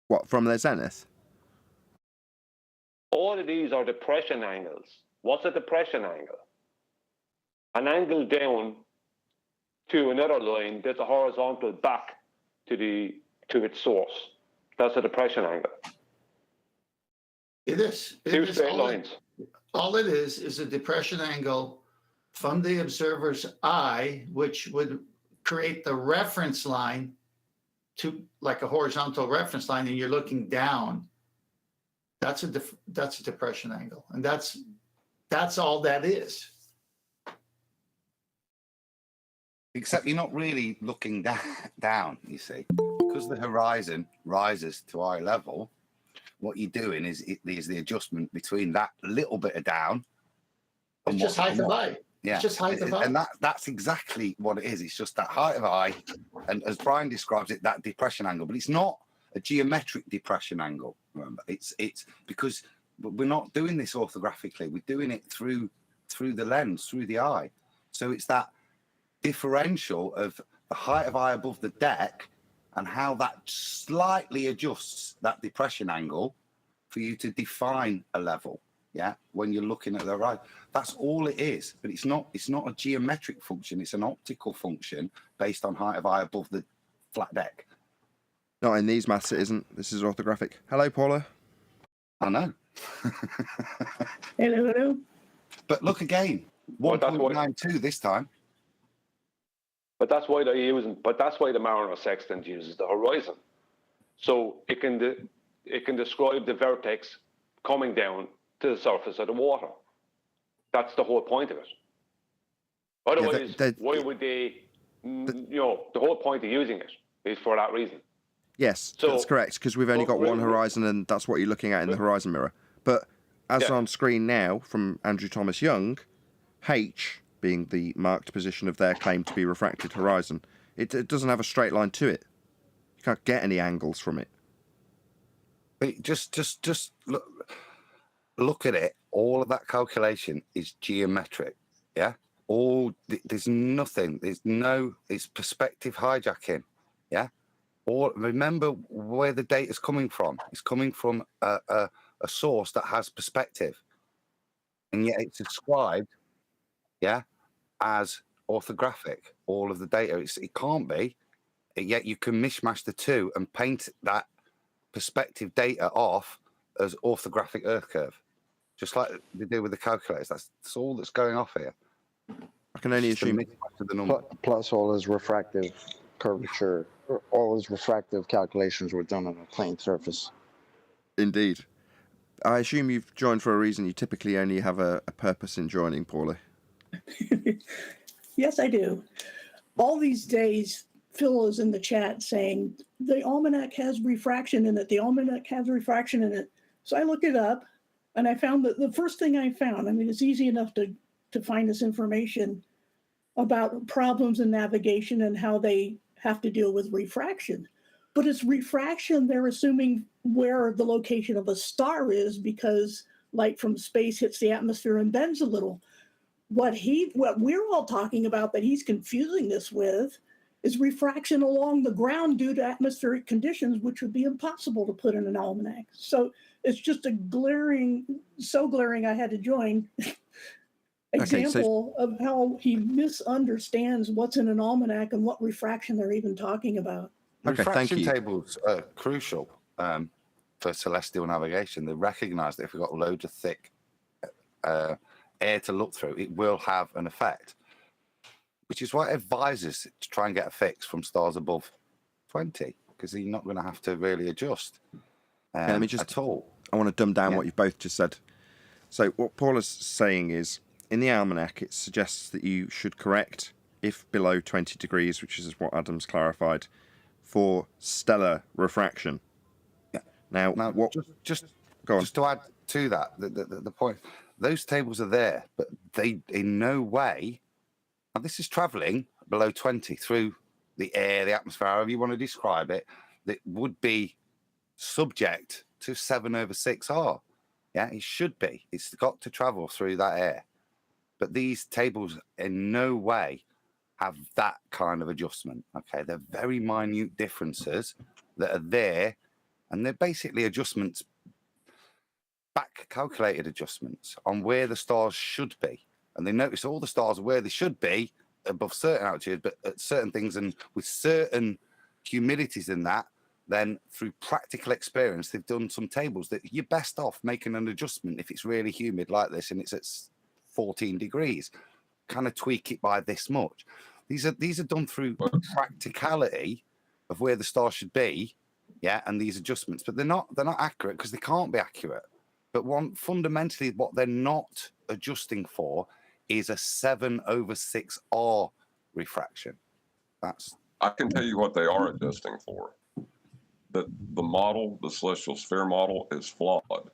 What, from their zenith? All of these are depression angles. What's a depression angle? An angle down to another line that's a horizontal back to its source. That's a depression angle. It is. Two straight lines. All it is a depression angle from the observer's eye, which would create the reference line to like a horizontal reference line, and you're looking down. That's a depression angle, and that's all that is. Except you're not really looking down, you see, because the horizon rises to eye level. What you're doing is the adjustment between that little bit of down. It's just height of eye. Yeah, it's just height of eye. And that's exactly what it is. It's just that height of eye, and as Brian describes it, that depression angle. But it's not a geometric depression angle. Remember, it's because we're not doing this orthographically. We're doing it through the lens, through the eye. So it's that differential of the height of eye above the deck and how that slightly adjusts that depression angle for you to define a level. Yeah, when you're looking at the right, that's all it is. But it's not a geometric function. It's an optical function based on height of eye above the flat deck. Not in these maths, it isn't. This is orthographic. Hello, Paula. I know. Hello. But look again, 1.92 this time. But that's why they're using. But that's why the Mariner sextant uses the horizon, so it can describe the vertex coming down to the surface of the water. That's the whole point of it. Otherwise, why would they? The whole point of using it is for that reason. Yes, so, that's correct, because we've only got one horizon, and that's what you're looking at in the horizon mirror. But as on screen now from Andrew Thomas Young, H being the marked position of their claim to be refracted horizon, it doesn't have a straight line to it. You can't get any angles from it. But just look at it. All of that calculation is geometric. Yeah. There's nothing. It's perspective hijacking. Yeah. Or remember where the data is coming from. It's coming from a source that has perspective, and yet it's described, as orthographic. All of the data, it can't be. Yet you can mishmash the two and paint that perspective data off as orthographic Earth curve, just like they do with the calculators. That's all that's going off here. I can only assume. Plus all his refractive curvature, all his refractive calculations were done on a plane surface. Indeed. I assume you've joined for a reason. You typically only have a purpose in joining, Paula. Yes, I do. All these days, Phil is in the chat saying the almanac has refraction in it. The almanac has refraction in it. So I looked it up, and I found that the first thing I found, I mean, it's easy enough to find this information about problems in navigation and how they have to deal with refraction. But it's refraction, they're assuming where the location of a star is because light from space hits the atmosphere and bends a little. What we're all talking about that he's confusing this with is refraction along the ground due to atmospheric conditions, which would be impossible to put in an almanac. So it's just so glaring I had to join example of how he misunderstands what's in an almanac and what refraction they're even talking about. Okay, refraction tables are crucial for celestial navigation. They recognise that if we've got loads of thick air to look through, it will have an effect, which is why it advises to try and get a fix from stars above 20, because you're not going to have to really adjust at all. I want to dumb down what you've both just said. So what Paula's saying is, in the almanac, it suggests that you should correct if below 20 degrees, which is what Adam's clarified, for stellar refraction. Yeah. Now what? Just to add to that, the point, those tables are there, but they in no way, and this is travelling below 20 through the air, the atmosphere, however you want to describe it, that would be subject to 7/6R. Yeah, it should be. It's got to travel through that air. But these tables in no way have that kind of adjustment. Okay, they're very minute differences that are there And they're basically adjustments, back calculated adjustments on where the stars should be. And they notice all the stars are where they should be above certain altitudes, but at certain things and with certain humidities in that, then through practical experience, they've done some tables that you're best off making an adjustment if it's really humid like this and it's at 14 degrees, kind of tweak it by this much. These are done through practicality of where the star should be, yeah, and these adjustments, but they're not accurate because they can't be accurate. But fundamentally, what they're not adjusting for is a 7/6 refraction. I can tell you what they are adjusting for. That the model, the celestial sphere model, is flawed.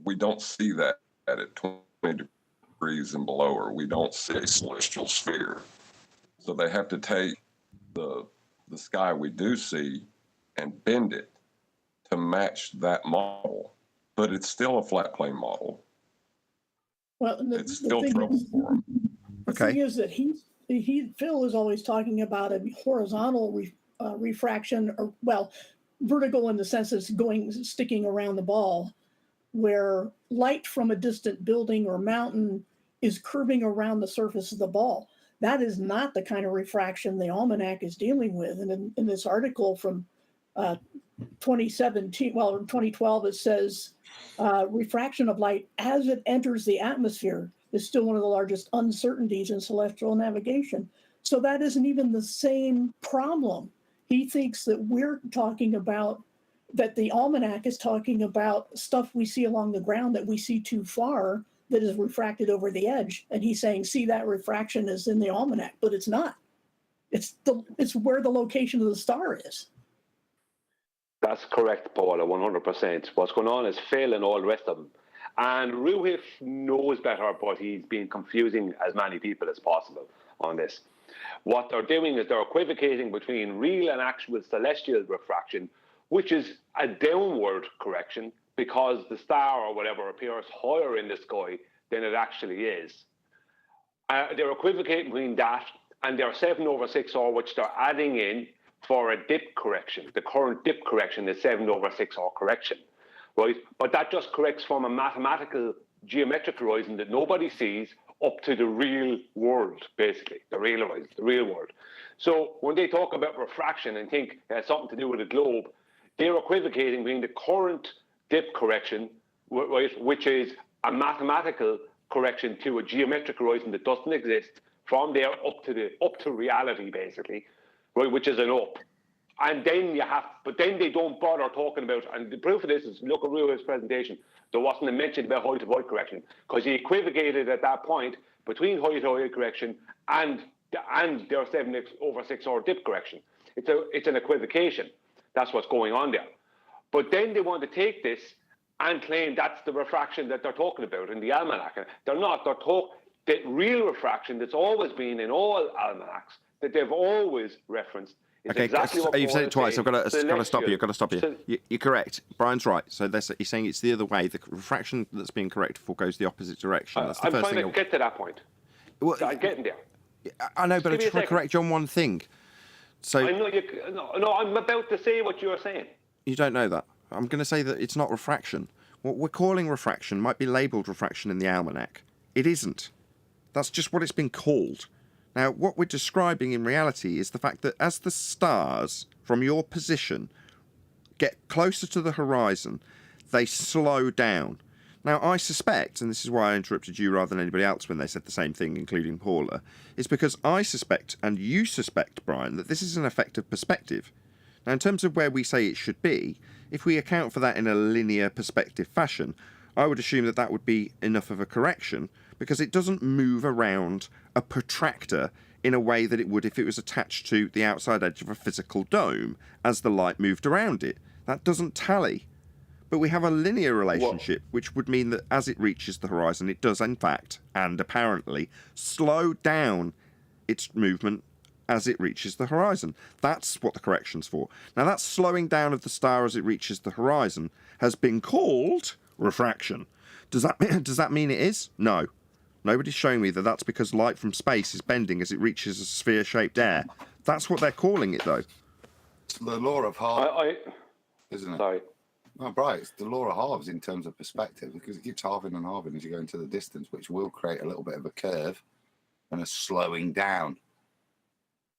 We don't see that at 20 degrees and below, or we don't see a celestial sphere. So they have to take the sky we do see and bend it to match that model. But it's still a flat plane model. Well, it's still trouble for them. The thing is that Phil is always talking about a horizontal refraction, or vertical in the sense it's sticking around the ball, where light from a distant building or mountain is curving around the surface of the ball. That is not the kind of refraction the almanac is dealing with. And in this article from 2012, it says refraction of light as it enters the atmosphere is still one of the largest uncertainties in celestial navigation. So that isn't even the same problem. He thinks that we're talking about, that the almanac is talking about stuff we see along the ground that we see too far that is refracted over the edge. And he's saying, see, that refraction is in the almanac, but it's not. It's where the location of the star is. That's correct, Paula, 100%. What's going on is Phil and all the rest of them. And Ruhif knows better, but he's been confusing as many people as possible on this. What they're doing is they're equivocating between real and actual celestial refraction, which is a downward correction because the star or whatever appears higher in the sky than it actually is. They're equivocating between that and their 7/6R, which they're adding in for a dip correction. The current dip correction is 7/6R correction, right? But that just corrects from a mathematical geometric horizon that nobody sees up to the real world, basically, the real horizon, the real world. So when they talk about refraction and think it has something to do with the globe, they're equivocating between the current dip correction, right, which is a mathematical correction to a geometric horizon that doesn't exist, from there up to reality, basically, right, which is an up. And then but then they don't bother talking about, and the proof of this is, look at Ruh's presentation. There wasn't a mention about height to height correction because he equivocated at that point between height to height correction and their 7/6R dip correction. It's an equivocation. That's what's going on there. But then they want to take this and claim that's the refraction that they're talking about in the almanac. They're not. They're the real refraction that's always been in all almanacs, that they've always referenced. Okay, exactly you've said it twice. I've got to stop you. I've got to stop you. So, you're correct. Brian's right. So he's saying it's the other way. The refraction that's being corrected for goes the opposite direction. That's the I'm first trying thing to get to that point. Well, I'm getting there. I know, but I'm trying to correct you on one thing. So I know no, I'm about to say what you're saying. You don't know that. I'm going to say that it's not refraction. What we're calling refraction might be labelled refraction in the almanac. It isn't. That's just what it's been called. Now, what we're describing in reality is the fact that as the stars, from your position, get closer to the horizon, they slow down. Now, I suspect, and this is why I interrupted you rather than anybody else when they said the same thing, including Paula, is because I suspect, and you suspect, Brian, that this is an effect of perspective. Now, in terms of where we say it should be, if we account for that in a linear perspective fashion, I would assume that that would be enough of a correction, because it doesn't move around a protractor in a way that it would if it was attached to the outside edge of a physical dome as the light moved around it. That doesn't tally. But we have a linear relationship, which would mean that as it reaches the horizon, it does, in fact, and apparently, slow down its movement as it reaches the horizon. That's what the correction's for. Now, that slowing down of the star as it reaches the horizon has been called refraction. Does that mean it is? No. Nobody's showing me that that's because light from space is bending as it reaches a sphere-shaped air. That's what they're calling it, though. It's the law of halves, isn't it? Sorry. Oh, right. It's the law of halves in terms of perspective, because it keeps halving and halving as you go into the distance, which will create a little bit of a curve and a slowing down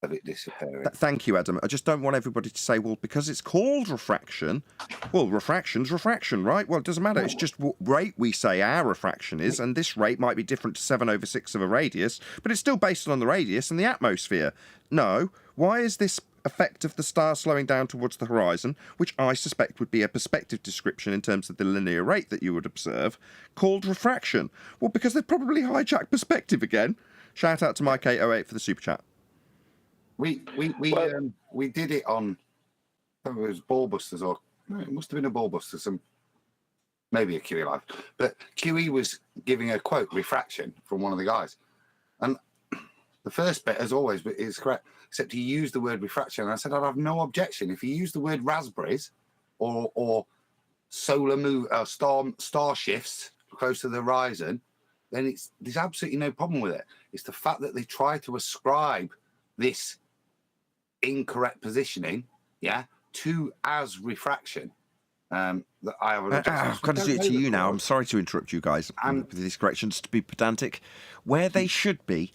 of it disappearing. Thank you, Adam. I just don't want everybody to say, well, because it's called refraction, well, refraction's refraction, right? Well, it doesn't matter. It's just what rate we say our refraction is, and this rate might be different to 7/6 of a radius, but it's still based on the radius and the atmosphere. No. Why is this effect of the star slowing down towards the horizon, which I suspect would be a perspective description in terms of the linear rate that you would observe, called refraction? Well, because they've probably hijacked perspective again. Shout out to Mike808 for the super chat. We did it on, I don't know if it was Ballbusters or no, it must have been a Ballbuster, maybe a QE Live, but QE was giving a quote refraction from one of the guys, and the first bit, as always, is correct, except he used the word refraction. And I said I'd have no objection if he used the word raspberries or solar star shifts close to the horizon. Then there's absolutely no problem with it. It's the fact that they try to ascribe this incorrect positioning, to as refraction. That I have. I've got to do it to you now. I'm sorry to interrupt you guys with these corrections. To be pedantic, where they should be.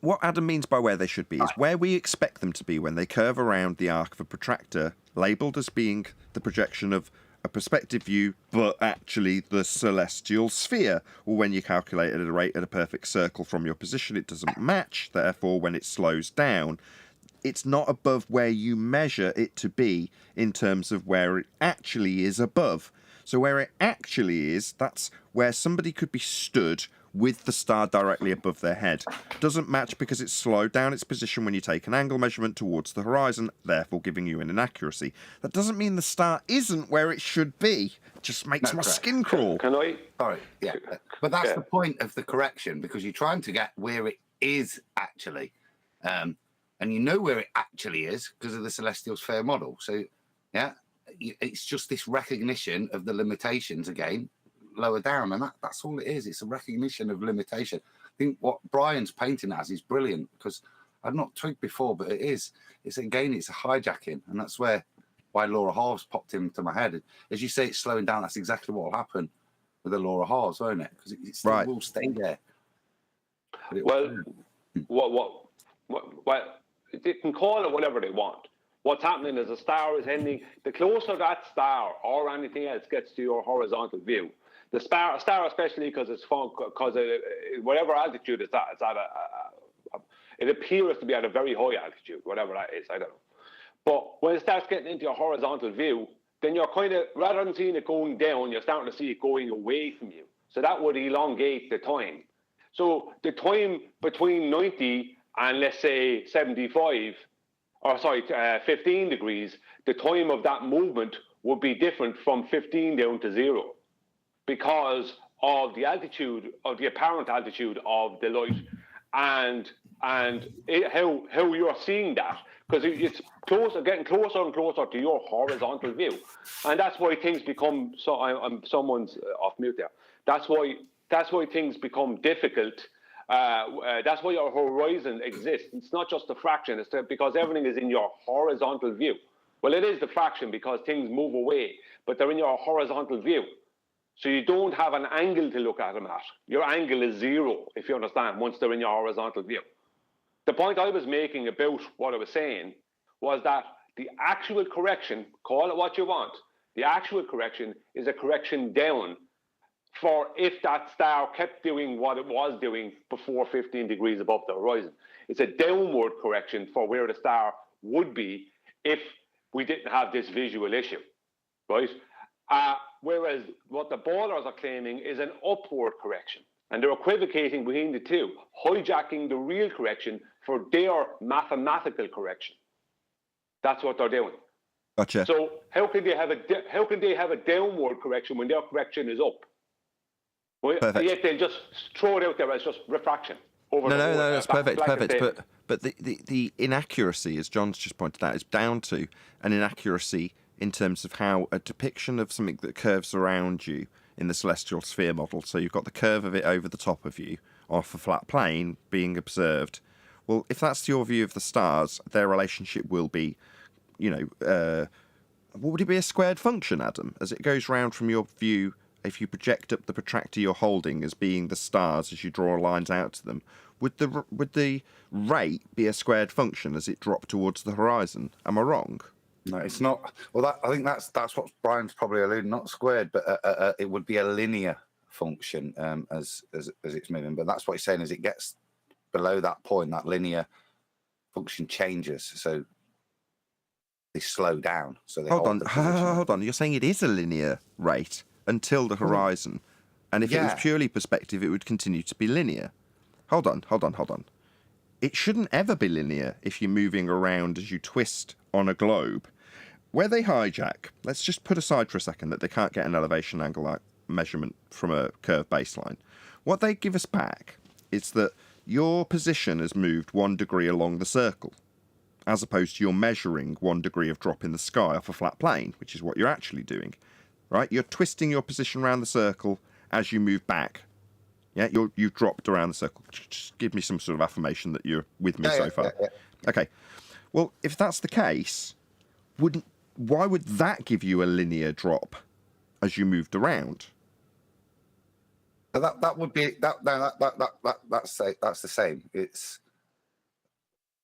What Adam means by where they should be is where we expect them to be when they curve around the arc of a protractor, labelled as being the projection of a perspective view, but actually the celestial sphere. Or when you calculate at a rate at a perfect circle from your position, it doesn't match. Therefore, when it slows down, it's not above where you measure it to be in terms of where it actually is above. So where it actually is, that's where somebody could be stood with the star directly above their head. Doesn't match because it's slowed down its position when you take an angle measurement towards the horizon, therefore giving you an inaccuracy. That doesn't mean the star isn't where it should be. It just makes my skin crawl. Can I? Sorry, yeah. But that's the point of the correction, because you're trying to get where it is actually. And you know where it actually is because of the celestial sphere model. So, it's just this recognition of the limitations again, lower down, and that's all it is. It's a recognition of limitation. I think what Brian's painting as is brilliant, because I'd not twigged before, but it is. It's a hijacking, and that's why Laura Halves popped into my head. As you say, it's slowing down. That's exactly what will happen with the Laura Halves, won't it? Because it still will stay there. Well, they can call it whatever they want. What's happening is a star is ending. The closer that star or anything else gets to your horizontal view, the star especially because whatever altitude it's at, it appears to be at a very high altitude, whatever that is, I don't know. But when it starts getting into your horizontal view, then you're kind of, rather than seeing it going down, you're starting to see it going away from you. So that would elongate the time. So the time between 90 and let's say 15 degrees, the time of that movement would be different from 15 down to 0 because of the altitude, of the apparent altitude of the light and how you're seeing that, because it's getting closer and closer to your horizontal view. And that's why things become, someone's off mute there. That's why things become difficult. That's why your horizon exists. It's not just the fraction, it's because everything is in your horizontal view. Well, it is the fraction because things move away, but they're in your horizontal view. So you don't have an angle to look at them at. Your angle is 0, if you understand, once they're in your horizontal view. The point I was making about what I was saying was that the actual correction, call it what you want, the actual correction is a correction down for if that star kept doing what it was doing before 15 degrees above the horizon. It's a downward correction for where the star would be if we didn't have this visual issue, right? Whereas what the ballers are claiming is an upward correction. And they're equivocating between the two, hijacking the real correction for their mathematical correction. That's what they're doing. Gotcha. So how can they have a downward correction when their correction is up? Well, yet they'll just throw it out there as just refraction. No, that's perfect. But the inaccuracy, as John's just pointed out, is down to an inaccuracy in terms of how a depiction of something that curves around you in the celestial sphere model. So you've got the curve of it over the top of you off a flat plane being observed. Well, if that's your view of the stars, their relationship will be what would it be, a squared function, Adam? As it goes round from your view, if you project up the protractor you're holding as being the stars as you draw lines out to them, would the rate be a squared function as it dropped towards the horizon? Am I wrong? No, it's not. Well, I think that's what Brian's probably alluding. Not squared, but it would be a linear function as it's moving. But that's what he's saying. As it gets below that point, that linear function changes. So they slow down. So they hold on. You're saying it is a linear rate until the horizon, and if it was purely perspective, it would continue to be linear. Hold on. It shouldn't ever be linear if you're moving around as you twist on a globe. Where they hijack, let's just put aside for a second that they can't get an elevation angle measurement from a curved baseline. What they give us back is that your position has moved 1 degree along the circle, as opposed to you're measuring 1 degree of drop in the sky off a flat plane, which is what you're actually doing, right? You're twisting your position around the circle as you move back. Yeah, you've dropped around the circle. Just give me some sort of affirmation that you're with me so far. Yeah. Okay. Well, if that's the case, why would that give you a linear drop as you moved around? That would be that's the same. It's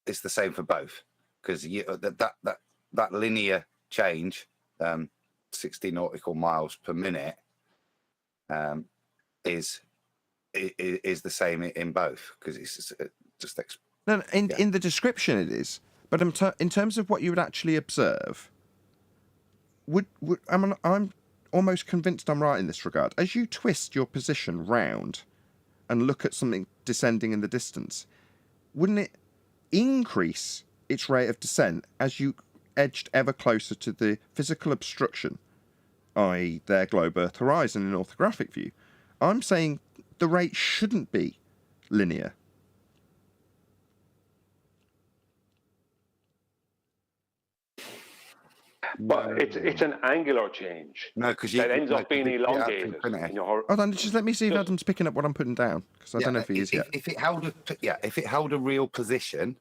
the same for both, because that linear change, 60 nautical miles per minute, is the same in both, because it's just in the description it is, but in terms of what you would actually observe, I'm almost convinced I'm right in this regard. As you twist your position round and look at something descending in the distance, wouldn't it increase its rate of descent as you edged ever closer to the physical obstruction, i.e. their globe Earth horizon in orthographic view? I'm saying the rate shouldn't be linear. But it's an angular change. No, because that ends up being elongated. Hold on, just let me see if Adam's picking up what I'm putting down, because I don't know if he is yet. If it held a real position,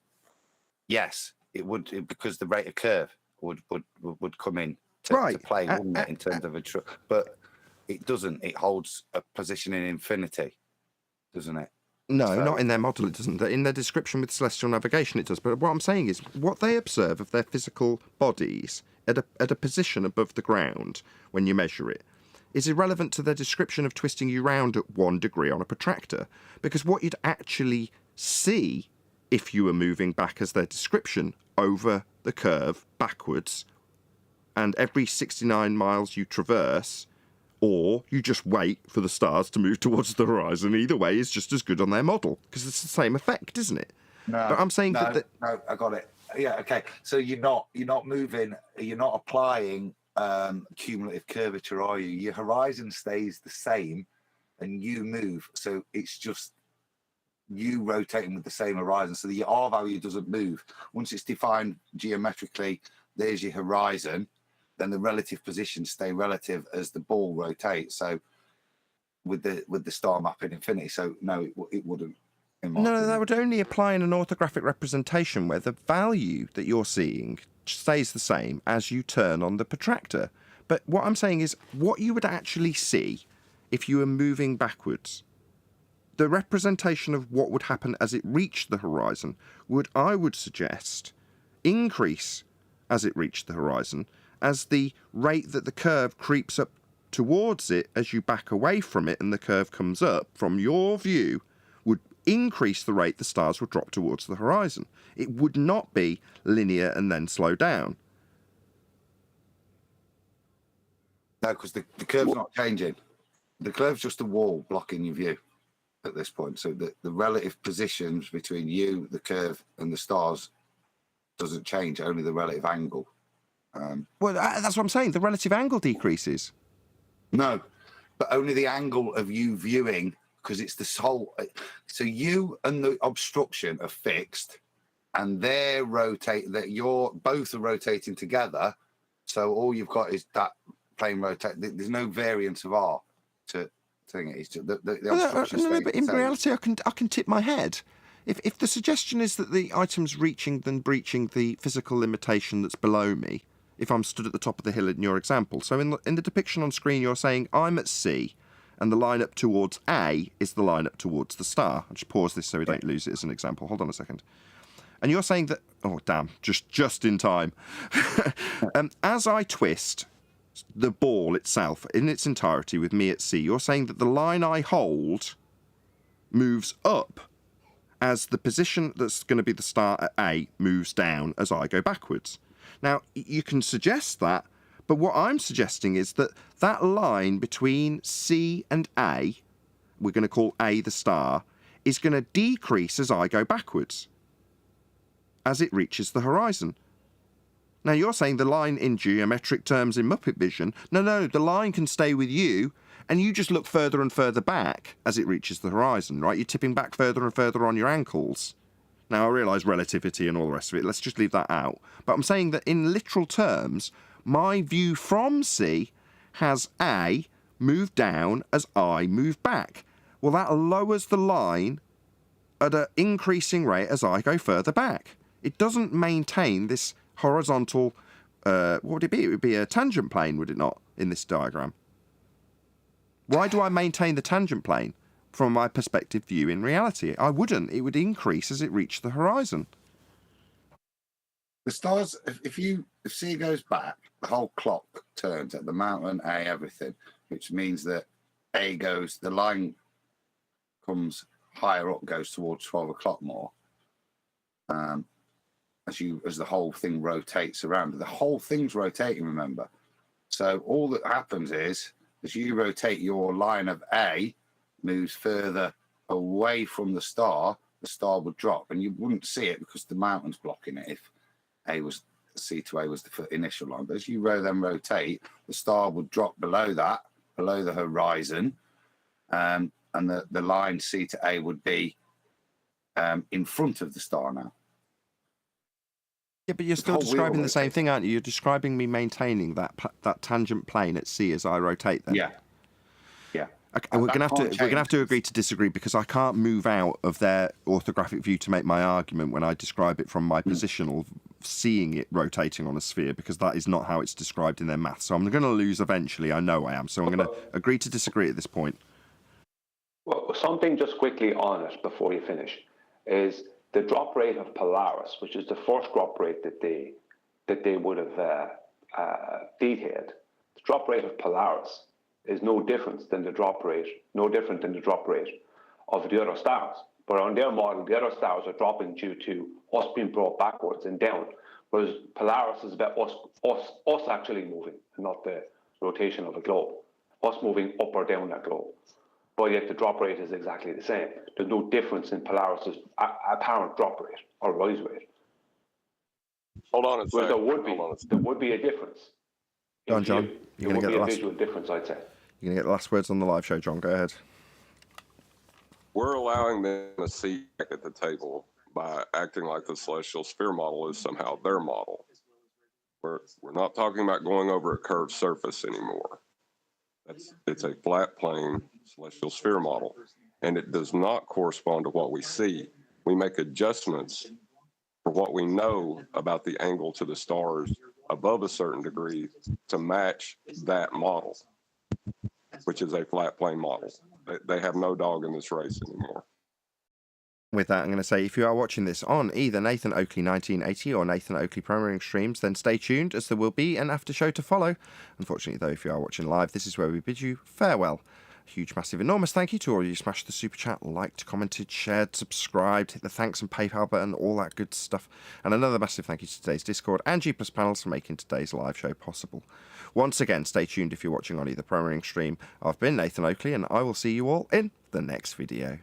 yes, it would, because the rate of curve would come in to play, wouldn't it, in terms of a but it doesn't. It holds a position in infinity, doesn't it? No, not in their model, it doesn't. In their description with celestial navigation, it does. But what I'm saying is, what they observe of their physical bodies at a position above the ground when you measure it is irrelevant to their description of twisting you round at 1 degree on a protractor. Because what you'd actually see if you were moving back as their description over the curve backwards, and every 69 miles you traverse, or you just wait for the stars to move towards the horizon, either way is just as good on their model, because it's the same effect, isn't it? No, but I'm saying no, I got it. Yeah, okay. So you're not moving, you're not applying cumulative curvature, are you? Your horizon stays the same and you move. So it's just you rotating with the same horizon. So the R value doesn't move. Once it's defined geometrically, there's your horizon, then the relative positions stay relative as the ball rotates. So with the star map in infinity. So no, it wouldn't. No, that would only apply in an orthographic representation where the value that you're seeing stays the same as you turn on the protractor. But what I'm saying is, what you would actually see if you were moving backwards, the representation of what would happen as it reached the horizon would, I would suggest, increase as it reached the horizon, as the rate that the curve creeps up towards it as you back away from it and the curve comes up, from your view, would increase the rate the stars would drop towards the horizon. It would not be linear and then slow down. No, because the curve's not changing. The curve's just a wall blocking your view at this point. So the relative positions between you, the curve, and the stars doesn't change, only the relative angle. Well, that's what I'm saying. The relative angle decreases. No, but only the angle of you viewing, because it's this whole. So you and the obstruction are fixed, and they're rotate. That you're both are rotating together. So all you've got is that plane rotate. There's no variance of R to thing. It's just the obstruction. No, but in reality, I can tip my head. If the suggestion is that the item's reaching then breaching the physical limitation that's below me, if I'm stood at the top of the hill in your example, so in the depiction on screen you're saying I'm at C, and the line up towards A is the line up towards the star. I'll just pause this so we don't lose it as an example. Hold on a second. And you're saying that... Oh, damn. Just in time. As I twist the ball itself in its entirety with me at C, you're saying that the line I hold moves up as the position that's going to be the star at A moves down as I go backwards. Now, you can suggest that, but what I'm suggesting is that that line between C and A, we're going to call A the star, is going to decrease as I go backwards, as it reaches the horizon. Now, you're saying the line in geometric terms in Muppet Vision. No, the line can stay with you, and you just look further and further back as it reaches the horizon, right? You're tipping back further and further on your ankles. Now, I realise relativity and all the rest of it. Let's just leave that out. But I'm saying that in literal terms, my view from C has A move down as I move back. Well, that lowers the line at an increasing rate as I go further back. It doesn't maintain this horizontal... what would it be? It would be a tangent plane, would it not, in this diagram? Why do I maintain the tangent plane from my perspective view in reality? I wouldn't. It would increase as it reached the horizon. The stars, if C goes back, the whole clock turns at the mountain, A, everything, which means that A goes, the line comes higher up, goes towards 12 o'clock more. As the whole thing rotates around. The whole thing's rotating, remember. So all that happens is, as you rotate, your line of A moves further away from the star would drop, and you wouldn't see it because the mountain's blocking it if C to A was the initial line. But as you then rotate, the star would drop below that, below the horizon, and the line C to A would be in front of the star now. Yeah, but you're still describing the same thing, aren't you? You're describing me maintaining that tangent plane at C as I rotate them. Yeah. Okay, and we're gonna have to agree to disagree, because I can't move out of their orthographic view to make my argument when I describe it from my positional seeing it rotating on a sphere, because that is not how it's described in their maths. So I'm going to lose eventually. I know I am. So I'm going to agree to disagree at this point. Well, something just quickly on it before you finish is the drop rate of Polaris, which is the first drop rate that they would have detailed. The drop rate of Polaris is no different than the drop rate of the other stars. But on their model, the other stars are dropping due to us being brought backwards and down, whereas Polaris is about us actually moving, not the rotation of a globe, us moving up or down that globe. But yet the drop rate is exactly the same. There's no difference in Polaris's apparent drop rate or rise rate. Hold on a second. There would be a difference. Go on, John. There would be a visual difference, I'd say. You're going to get the last words on the live show, John. Go ahead. We're allowing them a seat at the table by acting like the celestial sphere model is somehow their model. We're not talking about going over a curved surface anymore. It's a flat plane celestial sphere model, and it does not correspond to what we see. We make adjustments for what we know about the angle to the stars above a certain degree to match that model, which is a flat plane model. They have no dog in this race anymore. With that, I'm going to say, if you are watching this on either Nathan Oakley 1980 or Nathan Oakley Programming Streams, then stay tuned, as there will be an after show to follow. Unfortunately, though, if you are watching live, this is where we bid you farewell. A huge, massive, enormous thank you to all of you smashed the super chat, liked, commented, shared, subscribed, hit the thanks and PayPal button, all that good stuff. And another massive thank you to today's Discord and G+ panels for making today's live show possible. Once again, stay tuned if you're watching on either programming stream. I've been Nathan Oakley, and I will see you all in the next video.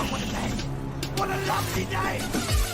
Oh, what a name! What a lovely name!